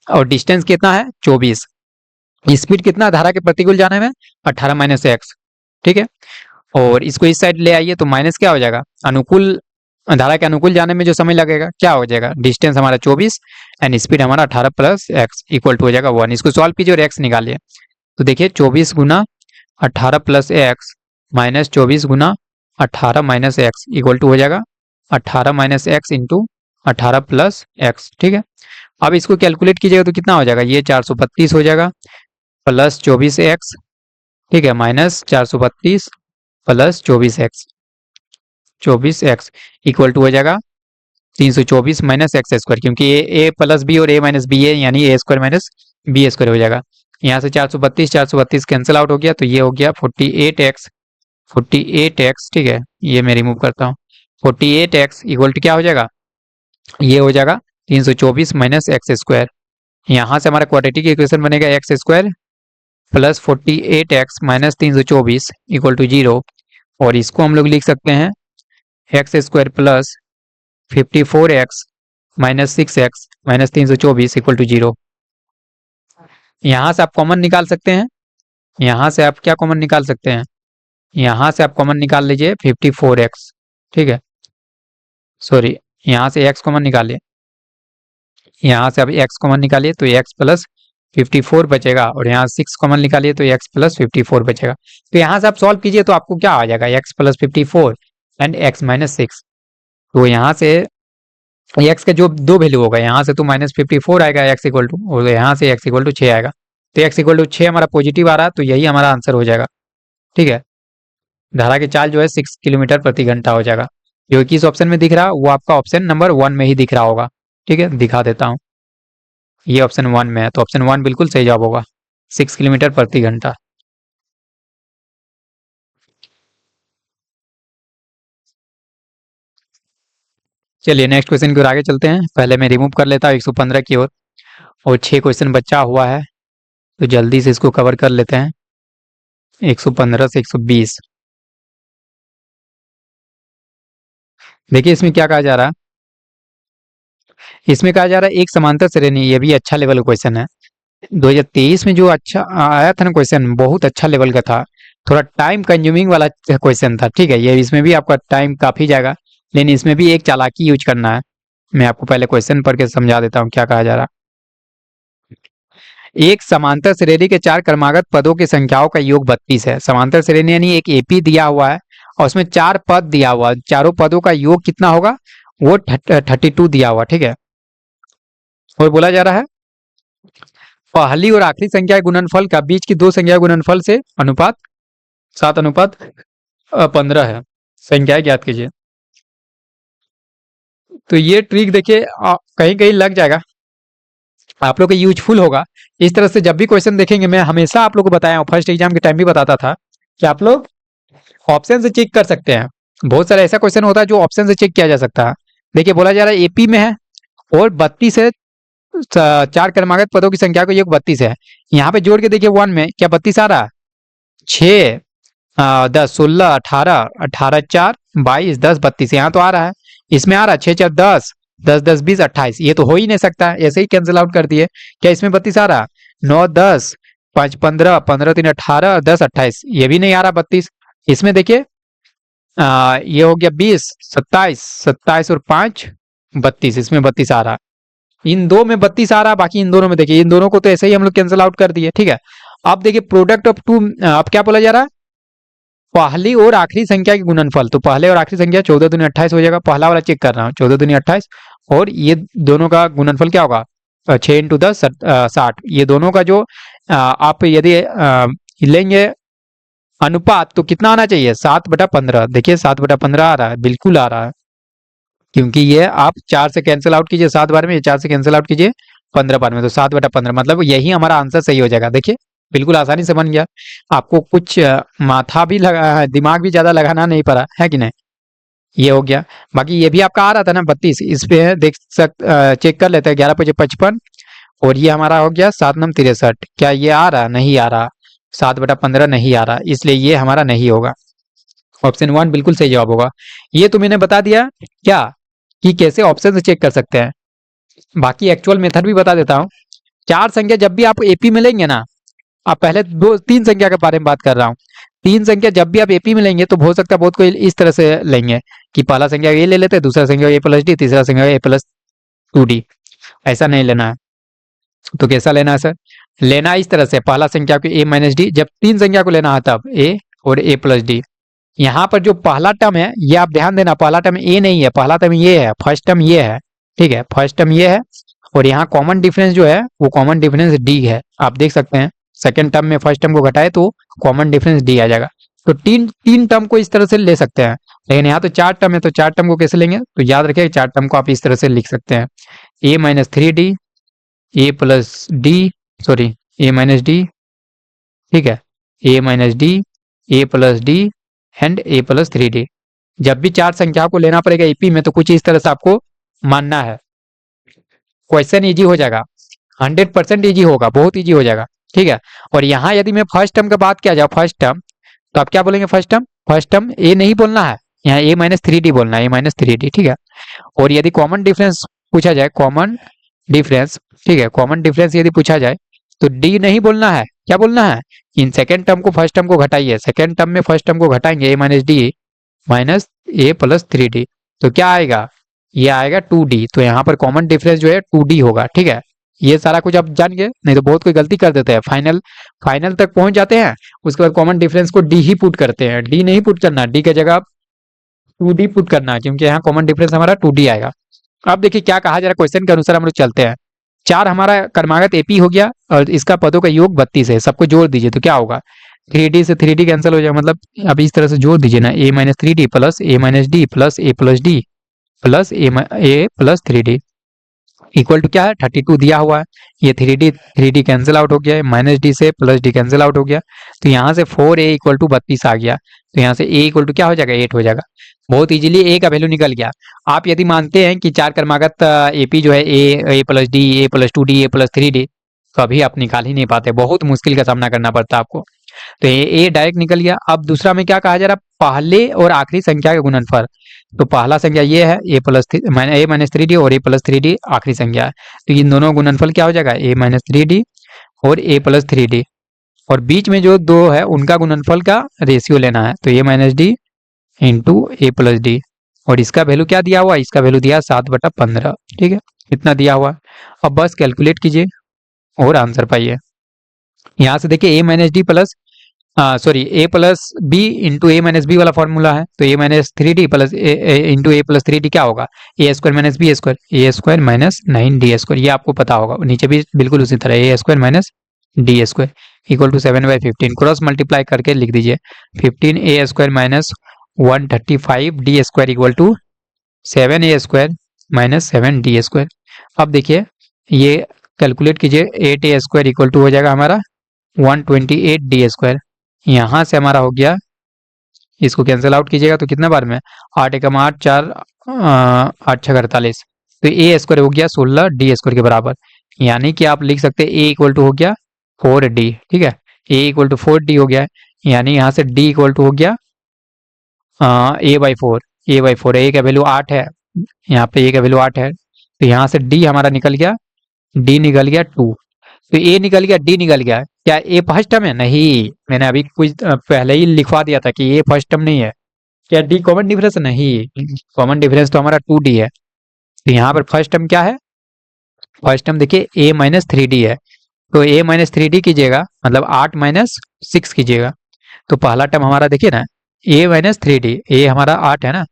और डिस्टेंस कितना है 24, स्पीड कितना धारा के प्रतिकूल जाने में 18 माइनस एक्स, ठीक है। और इसको इस साइड ले आइए तो माइनस क्या हो जाएगा, अनुकूल धारा के अनुकूल जाने में जो समय लगेगा क्या हो जाएगा, डिस्टेंस हमारा 24 एंड स्पीड हमारा 18 प्लस एक्स इक्वल टू हो जाएगा 1। इसको सॉल्व कीजिए और एक्स निकालिए। तो देखिए 24 गुना 18 प्लस एक्स माइनस 24 गुना 18 माइनस एक्स इक्वल टू हो जाएगा 18 minus X into 18 plus X, ठीक है। अब इसको कैलकुलेट कीजिएगा तो कितना हो जाएगा, ये 432 हो जाएगा प्लस 24x, ठीक है, minus 432 plus 24x equal to हो जाएगा 324 माइनस एक्स स्क्वायर, क्योंकि ए प्लस बी और ए माइनस बी है, यानी ए स्क्वायर माइनस बी स्क्वायर हो जाएगा। यहाँ से 432 कैंसिल आउट हो गया, तो ये हो गया 48x, ठीक है, ये मैं रिमूव करता हूँ। 48x इक्वल टू क्या हो जाएगा, ये हो जाएगा 324 माइनस एक्स स्क्वायर। यहाँ से हमारा क्वाड्रेटिक इक्वेशन बनेगा X square plus 48x minus 324 equal to 0, और इसको हम लोग लिख सकते हैं X square plus 54x minus 6x minus 324 equal to 0। यहाँ से आप कॉमन निकाल सकते हैं, यहाँ से आप क्या कॉमन निकाल सकते हैं, यहाँ से आप कॉमन निकाल लीजिए 54x, ठीक है, सॉरी, यहाँ से x कॉमन निकालिए, यहाँ से आप x कॉमन निकालिए तो x प्लस 54 बचेगा, और यहाँ 6 कॉमन निकालिए तो x प्लस 54 बचेगा। तो यहाँ से आप सॉल्व कीजिए तो आपको क्या आ जाएगा, x plus 54 and x minus 6। तो यहाँ से x का जो दो वैल्यू होगा, यहाँ से तो माइनस 54 आएगा x इक्वल टू, और यहाँ से x इक्वल टू 6 आएगा। तो x इक्वल टू 6 हमारा पॉजिटिव आ रहा है, तो यही हमारा आंसर हो जाएगा, ठीक है। धारा की चाल जो है 6 किलोमीटर प्रति घंटा हो जाएगा। जो किस ऑप्शन में दिख रहा है वो आपका ऑप्शन नंबर 1 में ही दिख रहा होगा, ठीक है, दिखा देता हूँ। ये ऑप्शन 1 में है, तो ऑप्शन 1 बिल्कुल सही जवाब होगा, 6 किलोमीटर प्रति घंटा। चलिए नेक्स्ट क्वेश्चन की ओर आगे चलते हैं। पहले मैं रिमूव कर लेता हूँ 115 की ओर, और 6 क्वेश्चन बचा हुआ है, तो जल्दी से इसको कवर कर लेते हैं। 115 से 120, देखिए इसमें क्या कहा जा रहा है, इसमें कहा जा रहा है एक समांतर श्रेणी, ये भी अच्छा लेवल का क्वेश्चन है। 2023 में जो अच्छा आया था ना क्वेश्चन, बहुत अच्छा लेवल का था, थोड़ा टाइम कंज्यूमिंग वाला क्वेश्चन था, ठीक है। ये इसमें भी आपका टाइम काफी जाएगा, लेकिन इसमें भी एक चालाकी यूज करना है। मैं आपको पहले क्वेश्चन पढ़ के समझा देता हूँ क्या कहा जा रहा है। एक समांतर श्रेणी के 4 क्रमागत पदों की संख्याओं का योग 32 है। समांतर श्रेणी यानी एक एपी दिया हुआ है और उसमें 4 पद दिया हुआ है, चारों पदों का योग कितना होगा, वो 32 दिया हुआ, ठीक है। और बोला जा रहा है पहली और आखिरी संख्या के गुणनफल का बीच की दो संख्या गुणनफल से अनुपात 7:15 है, संख्या ज्ञात कीजिए। तो ये ट्रिक देखिए कहीं कहीं लग जाएगा, आप लोग को यूजफुल होगा। इस तरह से जब भी क्वेश्चन देखेंगे, मैं हमेशा आप लोग को बताया हूँ, फर्स्ट एग्जाम के टाइम भी बताता था कि आप लोग ऑप्शन से चेक कर सकते हैं। बहुत सारा ऐसा क्वेश्चन होता है जो ऑप्शन से चेक किया जा सकता है। देखिए बोला जा रहा है एपी में है और 32 है, 4 क्रमागत पदों की संख्या को योग 32 है। यहाँ पे जोड़ के देखिए 1 में क्या 32 आ रहा है, 6 10 16 18 18 4 22 10 32, यहाँ तो आ रहा है, इसमें आ रहा है 6 4 10 10 10 20 28, ये तो हो ही नहीं सकता, ऐसे ही कैंसिल आउट कर दिए। क्या इसमें 32 आ रहा, 9 10 5 15 15 3 18 10 28, ये भी नहीं आ रहा 32। इसमें देखिए ये हो गया 20 27 27 और 5 32, इसमें 32 आ रहा। इन दो में 32 आ रहा है, बाकी इन दोनों में देखिए, इन दोनों को तो ऐसे ही हम लोग कैंसिल आउट कर दिए, ठीक है। अब देखिए प्रोडक्ट ऑफ टू, अब क्या बोला जा रहा है, पहली और आखिरी संख्या के गुणनफल। तो पहले और आखिरी संख्या 14 दूनी 28 हो जाएगा, पहला वाला चेक कर रहा हूँ, 14 दूनी 28, और ये दोनों का गुणनफल क्या होगा, 6 इंटू 10 60। ये दोनों का जो आप यदि लेंगे अनुपात, तो कितना आना चाहिए, 7/15। देखिए 7/15 आ रहा है, बिल्कुल आ रहा है, क्योंकि ये आप 4 से कैंसिल आउट कीजिए 7 बार में, ये 4 से कैंसिल आउट कीजिए 15 बार में, तो 7/15, मतलब यही हमारा आंसर सही हो जाएगा। देखिए बिल्कुल आसानी से बन गया, आपको कुछ माथा भी लगा, दिमाग भी ज्यादा लगाना नहीं पड़ा, है कि नहीं। ये हो गया। बाकी ये भी आपका आ रहा था ना 32, इस पे देख चेक कर लेते हैं, 11×5 = 55, और ये हमारा हो गया 7×9 = 63। क्या ये आ रहा, नहीं आ रहा, 7/15 नहीं आ रहा, इसलिए ये हमारा नहीं होगा। ऑप्शन 1 बिल्कुल सही जवाब होगा। ये तो मैंने बता दिया क्या, कि कैसे ऑप्शन से चेक कर सकते हैं। बाकी एक्चुअल मेथड भी बता देता हूँ। चार संख्या जब भी आप एपी में लेंगे ना, आप पहले दो तीन संख्या के बारे में बात कर रहा हूँ। तीन संख्या जब भी आप एपी में लेंगे, तो हो सकता है बहुत कोई इस तरह से लेंगे कि पहला संख्या ए ले लेते हैं, दूसरा संख्या a+d, तीसरा संख्या a+2d। ऐसा नहीं लेना है। तो कैसा लेना है सर, लेना इस तरह से, पहला संख्या को a-d, जब तीन संख्या को लेना है तब a और a+d। यहाँ पर जो पहला टर्म है, ये आप ध्यान देना, पहला टर्म ए नहीं है, पहला टर्म ये है, फर्स्ट टर्म ये है, ठीक है, फर्स्ट टर्म ये है, और यहाँ कॉमन डिफरेंस जो है वो कॉमन डिफरेंस डी है। आप देख सकते हैं सेकंड टर्म में फर्स्ट टर्म को घटाए तो कॉमन डिफरेंस डी आ जाएगा। तो तीन तीन टर्म को इस तरह से ले सकते हैं, लेकिन यहाँ तो चार टर्म है, तो चार टर्म को कैसे लेंगे, तो याद रखिए चार टर्म को आप इस तरह से लिख सकते हैं, a-3d, a+d, सॉरी a-d, ठीक है, a-d, a+d एंड a+3d। जब भी चार संख्याओं को लेना पड़ेगा एपी में, तो कुछ इस तरह से आपको मानना है। क्वेश्चन इजी हो जाएगा, 100% इजी होगा, बहुत इजी हो जाएगा, ठीक है। और यहाँ यदि मैं फर्स्ट टर्म का बात किया जाए, फर्स्ट टर्म, तो आप क्या बोलेंगे, फर्स्ट टर्म ए नहीं बोलना है, यहाँ a-3d बोलना है, a-3d, ठीक है। और यदि कॉमन डिफरेंस पूछा जाए, कॉमन डिफरेंस, ठीक है, कॉमन डिफरेंस यदि पूछा जाए, तो डी नहीं बोलना है, क्या बोलना है, इन सेकेंड टर्म को फर्स्ट टर्म को घटाइए, सेकेंड टर्म में फर्स्ट टर्म को घटाएंगे, a-d -a+3d, तो क्या आएगा, ये आएगा 2d। तो यहाँ पर कॉमन डिफरेंस जो है 2d होगा, ठीक है। ये सारा कुछ आप जान गए, नहीं तो बहुत कोई गलती कर देते हैं, फाइनल तक पहुंच जाते हैं, उसके बाद कॉमन डिफरेंस को डी ही पुट करते हैं। डी नहीं पुट करना, डी की जगह 2d पुट करना है, क्योंकि यहाँ कॉमन डिफरेंस हमारा 2d आएगा। अब देखिए क्या कहा जा रहा है, क्वेश्चन के अनुसार हम लोग चलते हैं। चार हमारा क्रमागत एपी हो गया, और इसका पदों का योग 32 है, सबको जोड़ दीजिए तो क्या होगा, 3d से 3d कैंसिल हो जाएगा, मतलब अब इस तरह से जोड़ दीजिए ना, a-3d plus a-d plus a+d plus a+3d equal to क्या है, 32 दिया हुआ है। ये 3d कैंसिल आउट हो गया है, -d से +d कैंसिल आउट हो गया, तो यहाँ से 4a = 32 आ गया, तो यहाँ से a = क्या हो जाएगा, 8 हो जाएगा। बहुत इजीली a का वैल्यू निकल गया। आप यदि मानते हैं कि चार क्रमागत एपी जो है a+d, a+2d, a+3d, कभी आप निकाल ही नहीं पाते, बहुत मुश्किल का सामना करना पड़ता है आपको। तो ये डायरेक्ट निकल गया। अब दूसरा में क्या कहा जा रहा है, पहले और आखिरी संख्या का गुणनफल। तो पहला संख्या ये है a-3d और a+3d आखिरी संख्या है, तो इन दोनों गुणनफल क्या हो जाएगा, a-3d और a+3d, और बीच में जो दो है उनका गुणनफल का रेशियो लेना है, तो a-d इंटू a+d, और इसका वैल्यू क्या दिया हुआ, इसका वैल्यू दिया 7/15, ठीक है, इतना दिया हुआ। अब बस कैलकुलेट कीजिए और आंसर पाइए। यहाँ से देखिए a-d plus sorry a+b into a-b वाला फॉर्मूला है, तो a-3d प्लस इंटू a+3d क्या होगा, a² - b², a² - 9d², ये आपको पता होगा। नीचे भी बिल्कुल उसी तरह a² - d² equal to 7/15, cross multiply करके लिख दीजिए, 15 a² - 135 d² equal to 7a² - 7d²। अब देखिए ये कैलकुलेट कीजिए, 8a² इक्वल टू हो जाएगा हमारा 128 d²। यहाँ से हमारा हो गया, इसको कैंसिल आउट कीजिएगा तो कितना बार में, 8 × 8 4 8 6 48, तो a² हो गया 16 d² के बराबर। यानी कि आप लिख सकते हैं a इक्वल टू हो गया 4d, ठीक है, a इक्वल टू 4d हो गया है, यानी यहाँ से d इक्वल टू हो गया a/4, a/4, a का वैल्यू 8 है, यहाँ पे a का वैल्यू 8 है, तो यहाँ से d हमारा निकल गया, d निकल गया 2, तो a निकल गया, d निकल गया। क्या a फर्स्ट टर्म है, नहीं, मैंने अभी कुछ पहले ही लिखवा दिया था कि a फर्स्ट टर्म नहीं है। क्या d कॉमन डिफरेंस, नहीं, कॉमन डिफरेंस तो हमारा 2d है, तो यहाँ पर फर्स्ट टर्म क्या है, फर्स्ट टर्म देखिए a माइनस थ्री डी है, तो a माइनस थ्री डी कीजिएगा मतलब 8 माइनस 6 कीजिएगा। तो पहला टर्म हमारा देखिए ना a माइनस थ्री डी, ए हमारा 8 है ना,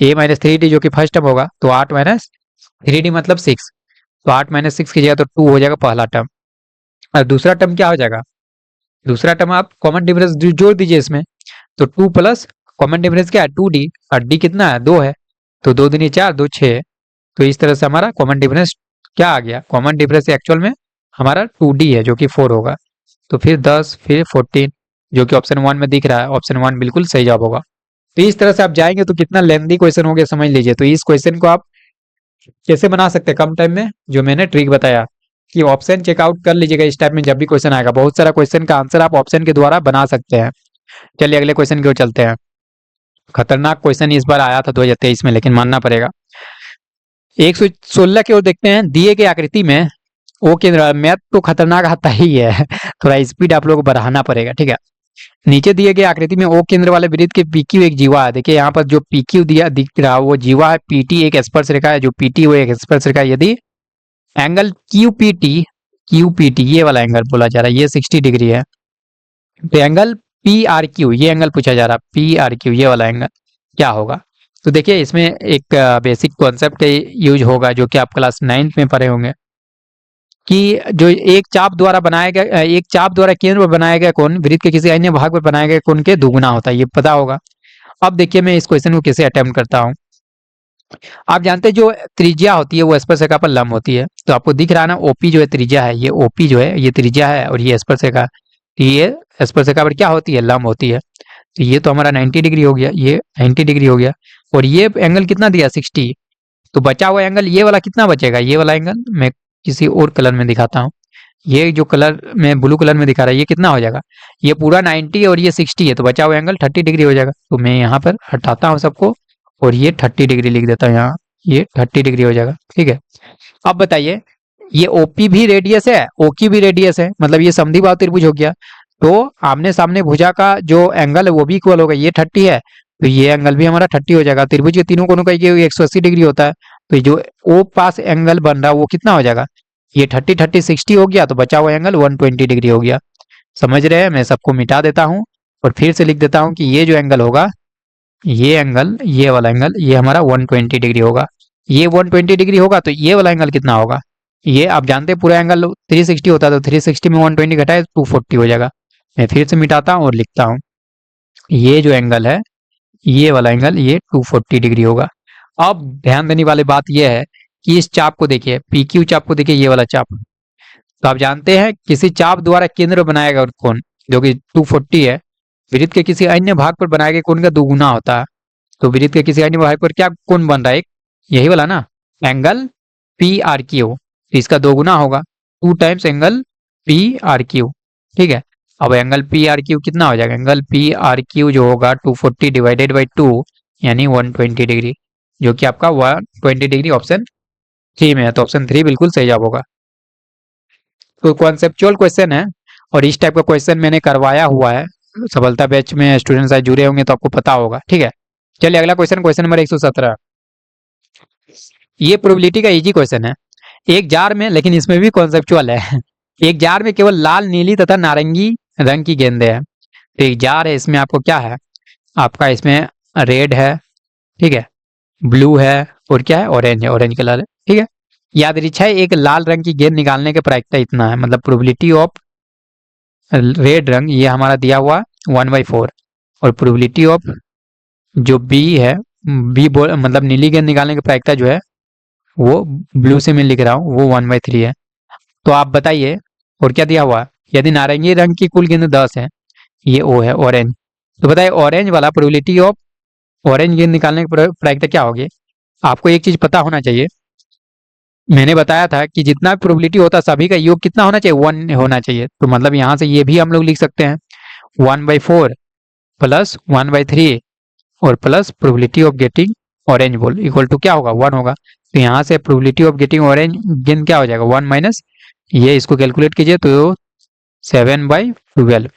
a माइनस थ्री डी जो कि फर्स्ट टर्म होगा, तो 8 माइनस थ्री डी मतलब 6, तो 8 माइनस 6 कीजिएगा तो 2 हो जाएगा पहला टर्म। और दूसरा टर्म क्या हो जाएगा, दूसरा टर्म आप कॉमन डिफरेंस जोड़ दीजिए इसमें, तो 2 प्लस कॉमन डिफरेंस क्या है 2d, और d कितना है 2 है, तो 2 दूनी 4 2 6, तो इस तरह से हमारा कॉमन डिफरेंस क्या आ गया, कॉमन डिफरेंस एक्चुअल में हमारा 2d है जो कि 4 होगा। तो फिर 10 फिर 14 जो कि ऑप्शन 1 में दिख रहा है, ऑप्शन 1 बिल्कुल सही जवाब होगा। तो इस तरह से आप जाएंगे तो कितना लेंथी क्वेश्चन हो गया समझ लीजिए। तो इस क्वेश्चन को आप कैसे बना सकते हैं कम टाइम में, जो मैंने ट्रिक बताया कि ऑप्शन चेकआउट कर लीजिएगा इस टाइप में, जब भी क्वेश्चन आएगा बहुत सारा क्वेश्चन का आंसर आप ऑप्शन के द्वारा बना सकते हैं। चलिए अगले क्वेश्चन की ओर चलते हैं। खतरनाक क्वेश्चन इस बार आया था 2023 में, लेकिन मानना पड़ेगा। 116 की ओर देखते हैं। दिए गए आकृति में ओ केंद्र, मैथ तो खतरनाक आता ही है थोड़ा स्पीड आप लोग को बढ़ाना पड़ेगा, ठीक है। नीचे दिए गए आकृति में ओ केंद्र वाले वृत्त के पीक्यू एक जीवा है। देखिए यहाँ पर जो पीक्यू दिया दिख रहा है वो जीवा है, पीटी एक स्पर्श रेखा है, जो पीटी वो एक स्पर्श रेखा है। यदि एंगल क्यूपीटी ये वाला एंगल बोला जा रहा है, ये 60 डिग्री है, तो एंगल पी आर क्यू, ये एंगल पूछा जा रहा है, पी आर क्यू ये वाला एंगल क्या होगा। तो देखिए इसमें एक बेसिक कॉन्सेप्ट का यूज होगा जो कि आप क्लास 9th में पढ़े होंगे, कि जो एक चाप द्वारा बनाया गया, एक चाप द्वारा केंद्र पर बनाया गया कोण वृत्त के किसी अन्य भाग पर बनाए गए कोण के दुगुना होता है, ये पता होगा। अब देखिए मैं इस क्वेश्चन को कैसे अटेम्प्ट करता हूँ। आप जानते हैं जो त्रिज्या होती है वो स्पर्श रेखा पर लंब होती है, तो आपको दिख रहा है ना ओपी जो है त्रिज्या है, ये ओपी जो है ये त्रिज्या है, और ये स्पर्श रेखा, तो ये स्पर्श रेखा पर क्या होती है लंब होती है। तो ये तो हमारा 90 डिग्री हो गया, ये 90 डिग्री हो गया, और ये एंगल कितना दिया 60, तो बचा हुआ एंगल ये वाला कितना बचेगा, ये वाला एंगल मैं किसी और कलर में दिखाता हूँ। ये जो कलर में ब्लू कलर में दिखा रहा है ये कितना हो जाएगा, ये पूरा 90 और ये 60 है, तो बचा हुआ एंगल 30 डिग्री हो जाएगा। तो मैं यहाँ पर हटाता हूँ सबको और ये 30 डिग्री लिख देता हूँ यहाँ, ये 30 डिग्री हो जाएगा, ठीक है। अब बताइए ये ओपी भी रेडियस है, ओक्यू भी रेडियस है, मतलब ये समद्विबाहु त्रिभुज हो गया, तो आमने सामने भुजा का जो एंगल है वो भी इक्वल होगा, ये 30 है तो ये एंगल भी हमारा 30 हो जाएगा। त्रिभुज के तीनों कोनों का ये 180 डिग्री होता है, तो जो ओ पास एंगल बन रहा है वो कितना हो जाएगा, ये 30 30 60 हो गया, तो बचा हुआ एंगल 120 डिग्री हो गया। समझ रहे हैं, मैं सबको मिटा देता हूँ और फिर से लिख देता हूँ कि ये जो एंगल होगा, ये एंगल ये वाला एंगल ये हमारा 120 डिग्री होगा। ये 120 डिग्री होगा तो ये वाला एंगल कितना होगा, ये आप जानते हैं पूरा एंगल 360 होता है, तो 360 में 120 घटाए 240 हो जाएगा। मैं फिर से मिटाता हूँ और लिखता हूँ, ये जो एंगल है ये वाला एंगल ये 240 डिग्री होगा। अब ध्यान देने वाली बात यह है कि इस चाप को देखिए, पीक्यू चाप को देखिए, ये वाला चाप, तो आप जानते हैं किसी चाप द्वारा केंद्र बनाया गया कोण जो कि 240 है, वृत्त के किसी अन्य भाग पर बनाए गए कोण का दुगुना होता है। तो वृत्त के किसी अन्य भाग पर क्या कोण बन रहा है, एक यही वाला ना एंगल पी आर क्यू, इसका दोगुना होगा 2 times angle P R Q, ठीक है। अब एंगल पी आर क्यू कितना हो जाएगा, एंगल पी आर क्यू जो होगा 240 डिवाइडेड बाई 2 यानी 120 डिग्री, जो कि आपका 120 डिग्री ऑप्शन 3 में है, तो ऑप्शन 3 बिल्कुल सही जवाब होगा। तो कॉन्सेप्चुअल क्वेश्चन है और इस टाइप का क्वेश्चन मैंने करवाया हुआ है, सफलता बैच में स्टूडेंट्स आज जुड़े होंगे तो आपको पता होगा, ठीक है। चलिए अगला क्वेश्चन, क्वेश्चन नंबर 117। ये प्रोबेबिलिटी का इजी क्वेश्चन है। एक जार में, लेकिन इसमें भी कॉन्सेप्चुअल है एक जार में केवल लाल नीली तथा नारंगी रंग की गेंदें हैं। तो एक जार है, इसमें आपको क्या है, आपका इसमें रेड है, ठीक है, ब्लू है और क्या है ऑरेंज है, ऑरेंज कलर है, ठीक है। यादृच्छा एक लाल रंग की गेंद निकालने का प्रायिकता इतना है, मतलब प्रोबेबिलिटी ऑफ रेड रंग ये हमारा दिया हुआ 1/4, और प्रोबेबिलिटी ऑफ जो बी है, बी मतलब नीली गेंद निकालने की प्रायिकता जो है वो ब्लू से मैं लिख रहा हूँ वो 1/3 है। तो आप बताइए, और क्या दिया हुआ है, यदि नारंगी रंग की कुल गेंद 10 है, ये ओ है ऑरेंज, तो बताइए ऑरेंज वाला प्रोबेबिलिटी ऑफ ऑरेंज गेंद निकालने की प्रायिकता क्या होगी। आपको एक चीज पता होना चाहिए, मैंने बताया था कि जितना भी प्रोबेबिलिटी होता है सभी का योग कितना होना चाहिए, 1 होना चाहिए। तो मतलब यहाँ से ये भी हम लोग लिख सकते हैं 1/4 प्लस 1/3 और plus probability of getting orange ball equal to क्या होगा 1 होगा। तो यहाँ से प्रोबेबिलिटी ऑफ गेटिंग ऑरेंज गेंद क्या हो जाएगा 1 माइनस ये, इसको कैलकुलेट कीजिए तो 7/12,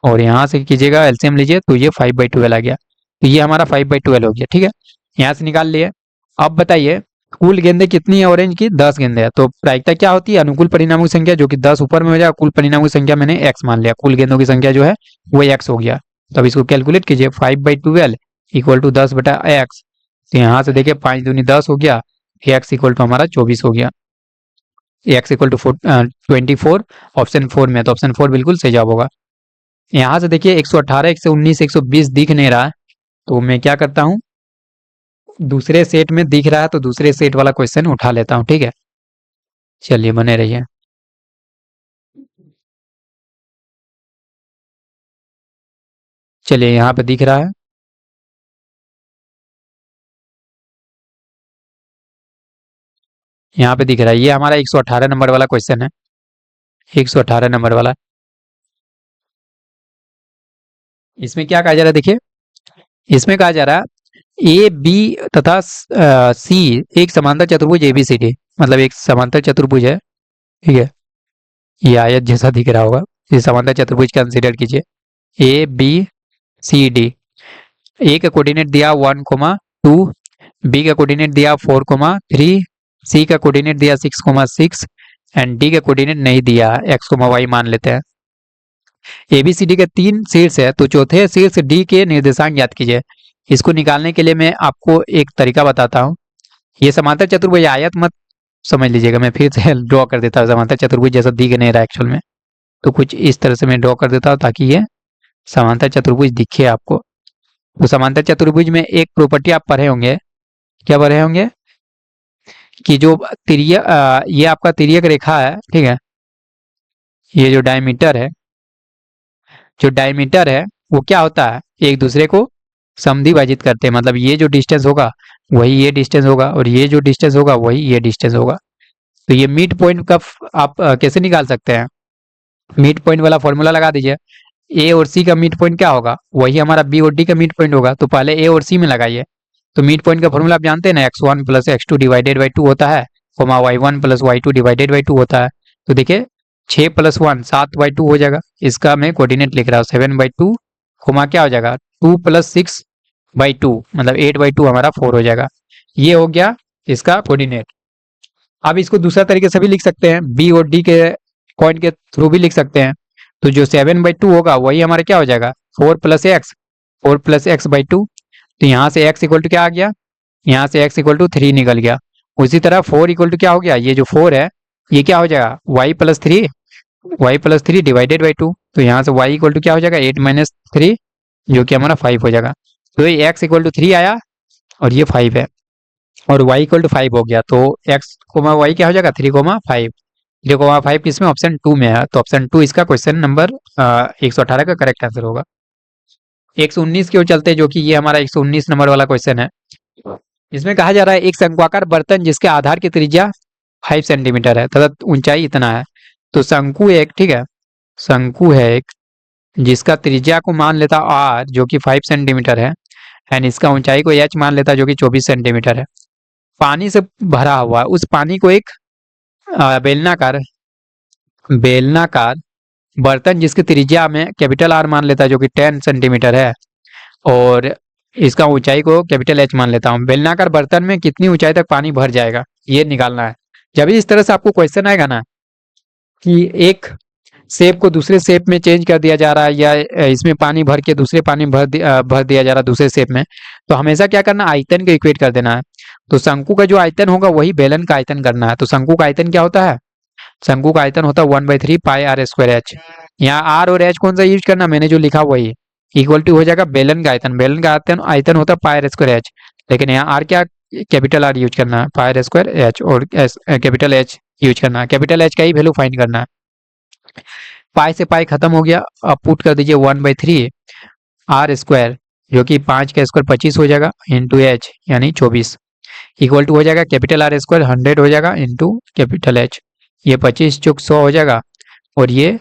और यहाँ से कीजिएगा एलसीएम लीजिए तो ये 5/12 आ गया, तो ये हमारा 5/12 हो गया, ठीक है, यहाँ से निकाल लिए। अब बताइए कुल गेंदे कितनी है ऑरेंज की? 10 गेंदे है। तो प्रायिकता क्या होती है? अनुकूल परिणामों की संख्या जो कि 10 ऊपर में हो जाएगा, कुल परिणामों की संख्या मैंने x मान लिया, कुल गेंदों की संख्या जो है वो x हो गया। तो अब इसको कैलकुलेट कीजिए, 5/12 इक्वल टू 10/x। तो यहाँ से देखिए 5 दूनी 10 हो गया, x इक्वल टू हमारा 24 हो गया, x इक्वल टू 24 ऑप्शन 4 में। तो ऑप्शन 4 बिल्कुल सही जवाब होगा। यहाँ से देखिए 118, 119, 120 दिख नहीं रहा है, तो मैं क्या करता हूँ, दूसरे सेट में दिख रहा है तो दूसरे सेट वाला क्वेश्चन उठा लेता हूँ, ठीक है। चलिए बने रहिए। चलिए यहाँ पे दिख रहा है, यहाँ पे दिख रहा है, ये हमारा 118 नंबर वाला क्वेश्चन है, 118 नंबर वाला। इसमें क्या कहा जा रहा है देखिए, इसमें कहा जा रहा है ए बी तथा सी एक समांतर चतुर्भुज ABCD, मतलब एक समांतर चतुर्भुज है, ठीक है। ये आयत जैसा दिख रहा होगा, इस समांतर चतुर्भुज कंसीडर कीजिए, ABCD। ए का कोऑर्डिनेट दिया 1,2, बी का कोऑर्डिनेट दिया 4,3, सी का कोऑर्डिनेट दिया 6,6 एंड डी का कोऑर्डिनेट नहीं दिया, x,y मान लेते हैं। ABCD के 3 शीर्ष है, तो चौथे शीर्ष डी के निर्देशांक ज्ञात कीजिए। इसको निकालने के लिए मैं आपको एक तरीका बताता हूँ। ये समांतर चतुर्भुज, आयत मत समझ लीजिएगा, मैं फिर से ड्रॉ कर देता हूँ समांतर चतुर्भुज जैसा दिख नहीं रहा एक्चुअल में, तो कुछ इस तरह से मैं ड्रॉ कर देता हूँ ताकि ये समांतर चतुर्भुज दिखे आपको। तो समांतर चतुर्भुज में एक प्रॉपर्टी आप पढ़े होंगे, क्या पढ़े होंगे कि जो ये आपका तिर्यक रेखा है, ठीक है, ये जो डायमीटर है, जो डायमीटर है वो क्या होता है, एक दूसरे को समद्विभाजित करते हैं, मतलब ये जो डिस्टेंस होगा वही ये डिस्टेंस होगा और ये जो डिस्टेंस होगा वही ये डिस्टेंस होगा। तो ये मिड पॉइंट का आप कैसे निकाल सकते हैं, मिड पॉइंट वाला फॉर्मूला लगा दीजिए। ए और सी का मिड पॉइंट क्या होगा, वही हमारा बी और डी का मिड पॉइंट होगा, तो पहले ए और सी में लगाइए। तो मिड पॉइंट का फॉर्मूला आप जानते हैं ना, x1 plus x2 divided by 2 होता है, coma y1 plus y2 divided by 2 होता है। तो देखिए 6 प्लस 1 7/2 हो जाएगा, इसका मैं कोऑर्डिनेट लिख रहा हूँ 7/2, कोमा क्या हो जाएगा 2 प्लस 6/2 मतलब 8/2 हमारा 4 हो जाएगा। ये हो गया इसका कोऑर्डिनेट। अब इसको दूसरा तरीके से भी लिख सकते हैं, बी और डी के पॉइंट के थ्रू भी लिख सकते हैं। तो जो 7/2 होगा वही हमारा क्या हो जाएगा 4 + x 4 + x/2। तो यहाँ से x इक्वल टू क्या आ गया, यहाँ से x इक्वल टू 3 निकल गया। उसी तरह 4 इक्वल टू क्या हो गया, ये जो 4 है ये क्या हो जाएगा y+3 डिवाइडेड बाई 2। तो यहाँ से y इक्वल टू क्या हो जाएगा 8 - 3 जो कि हमारा 5 हो जाएगा। तो ये x इक्वल टू 3 आया और ये 5 है और y इक्वल टू 5 हो गया, तो x, y क्या हो जाएगा 3,5। 3,5 किसमें, ऑप्शन 2 में है, तो ऑप्शन 2 इसका क्वेश्चन नंबर 118 का करेक्ट आंसर होगा। 119 की ओर चलते हैं, जो कि ये हमारा 119 नंबर वाला क्वेश्चन है। इसमें कहा जा रहा है एक शंक्वाकार बर्तन जिसके आधार की त्रिज्या 5 सेंटीमीटर है तथा ऊंचाई इतना है। तो शंकु एक, ठीक है, शंकु है एक जिसका त्रिज्या को मान लेता r जो कि 5 सेंटीमीटर है एंड इसका ऊंचाई को h मान लेता जो कि 24 सेंटीमीटर है। पानी से भरा हुआ उस पानी को एक बेलनाकार बेलनाकार बर्तन जिसकी त्रिज्या में कैपिटल R मान लेता है जो कि 10 सेंटीमीटर है और इसका ऊंचाई को कैपिटल H मान लेता हूँ। बेलनाकार बर्तन में कितनी ऊंचाई तक पानी भर जाएगा ये निकालना है। जब इस तरह से आपको क्वेश्चन आएगा ना कि एक शेप को दूसरे शेप में चेंज कर दिया जा रहा है या इसमें पानी भर के दूसरे पानी भर दिया जा रहा है दूसरे शेप में, तो हमेशा क्या करना, आयतन को इक्वेट कर देना है। तो शंकु का जो आयतन होगा वही बेलन का आयतन करना है। तो शंकु का आयतन क्या होता है, शंकु का आयतन होता है 1/3 पाई r स्क्वायर एच। यहाँ आर और एच कौन सा यूज करना, मैंने जो लिखा वही इक्वल टू हो जाएगा बेलन का आयतन। बेलन का आयतन आयतन होता है पाई r स्क्वायर एच, लेकिन यहाँ आर क्या, कैपिटल आर यूज करना है, पाई r स्क्वायर एच, और कैपिटल एच यूज करना है, कैपिटल एच का ही वैल्यू फाइंड करना है। पाई से पाई खत्म हो गया, अब पुट कर दीजिए 1/3 r स्क्वायर जो कि 5 का स्क्वायर 25 हो जाएगा इंटू एच यानी 24 इक्वल टू हो जाएगा कैपिटल आर स्क्वायर 100 हो जाएगा इंटू कैपिटल एच। ये 25 चुक 100 हो जाएगा और ये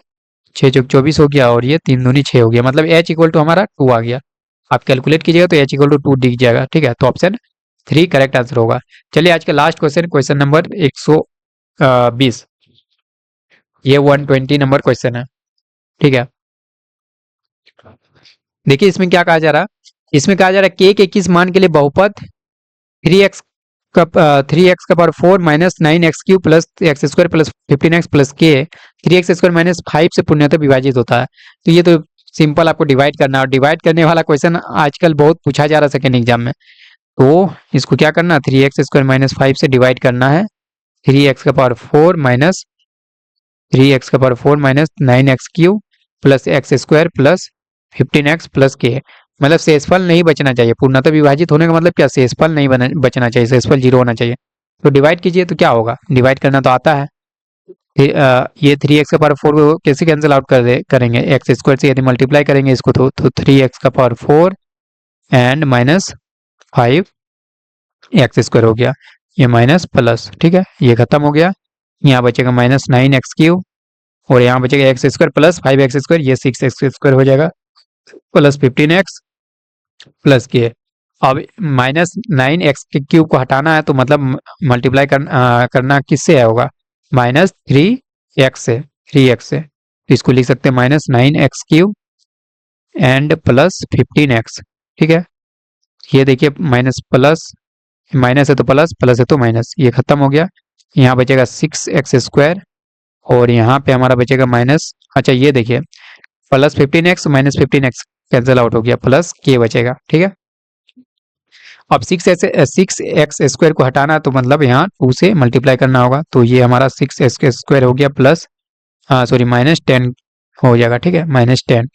6 चुक 24 हो गया और ये 3 दूनी 6 हो गया, मतलब एच इक्वल टू हमारा 2 आ गया। आप कैलकुलेट कीजिएगा तो एच इक्वल टू 2 दिख जाएगा, ठीक है। तो ऑप्शन 3 करेक्ट आंसर होगा। चलिए आज का लास्ट क्वेश्चन, क्वेश्चन नंबर 120, ये 120 नंबर क्वेश्चन है, ठीक है। देखिए इसमें क्या कहा जा रहा है, इसमें कहा जा रहा है k के किस मान के लिए बहुपद 3x थ्री एक्स का power 4 minus 9x³ plus x square plus 15x plus के 3x² माइनस 5 से पूर्णतः विभाजित होता है। तो ये तो सिंपल आपको डिवाइड करना है, और डिवाइड करने वाला क्वेश्चन आजकल बहुत पूछा जा रहा है सेकेंड एग्जाम में। तो इसको क्या करना है, 3x² माइनस 5 से डिवाइड करना है 3x का पावर 4 माइनस 3x का power 4 minus 9x³ plus x square plus 15x plus के। मतलब शेषफल नहीं बचना चाहिए। पूर्णतः विभाजित होने का मतलब क्या, शेषफल नहीं बचना चाहिए, शेषफल 0 होना चाहिए। तो डिवाइड कीजिए तो क्या होगा, डिवाइड करना तो आता है। ये 3x का पावर 4 को कैसे कैंसिल आउट करेंगे, एक्स स्क्वायर से यदि मल्टीप्लाई करेंगे इसको तो 3x का power 4 and minus 5 x square हो गया, ये माइनस प्लस, ठीक है, ये खत्म हो गया। यहाँ बचेगा माइनस 9x³ और यहाँ बचेगा x square plus 5x square, ये 6x स्क्वायर हो जाएगा प्लस 15x प्लस के। अब माइनस 9x³ को हटाना है तो मतलब मल्टीप्लाई करना किससे होगा, माइनस 3x से, 3x से। तो इसको लिख सकते हैं minus 9x³ and plus 15x, ठीक है। ये देखिए माइनस प्लस, माइनस है तो प्लस, प्लस है तो माइनस, ये खत्म हो गया। यहाँ बचेगा 6x स्क्वायर और यहाँ पे हमारा बचेगा माइनस, अच्छा ये देखिए plus 15x minus 15x cancel out हो गया, प्लस के बचेगा, ठीक है। अब 6x स्क्वायर को हटाना तो मतलब यहाँ 2 से मल्टीप्लाई करना होगा, तो ये हमारा 6x स्क्वायर हो गया प्लस सॉरी माइनस 10 हो जाएगा, ठीक है, माइनस 10,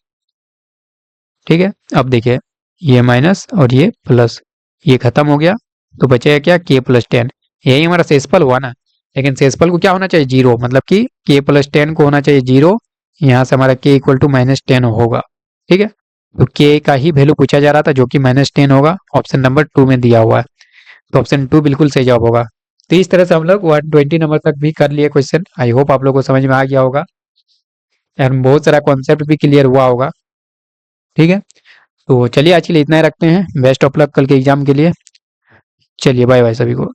ठीक है। अब देखिए ये माइनस और ये प्लस, ये खत्म हो गया तो बचेगा क्या, के प्लस 10। यही हमारा शेषफल हुआ ना, लेकिन शेषफल को क्या होना चाहिए, 0, मतलब कि के प्लस 10 को होना चाहिए 0। यहाँ से हमारा के इक्वल टू माइनस 10 होगा, ठीक है। तो के का ही वैल्यू पूछा जा रहा था जो कि माइनस 10 होगा, ऑप्शन नंबर 2 में दिया हुआ है। तो ऑप्शन 2 बिल्कुल सही जवाब होगा। तो इस तरह से हम लोग 120 नंबर तक भी कर लिए क्वेश्चन। आई होप आप लोगों को समझ में आ गया होगा एंड बहुत सारा कॉन्सेप्ट भी क्लियर हुआ होगा, ठीक है। तो चलिए आज के लिए इतना ही रखते हैं। बेस्ट ऑफ लक कल के एग्जाम के लिए। चलिए बाय बाय सभी को।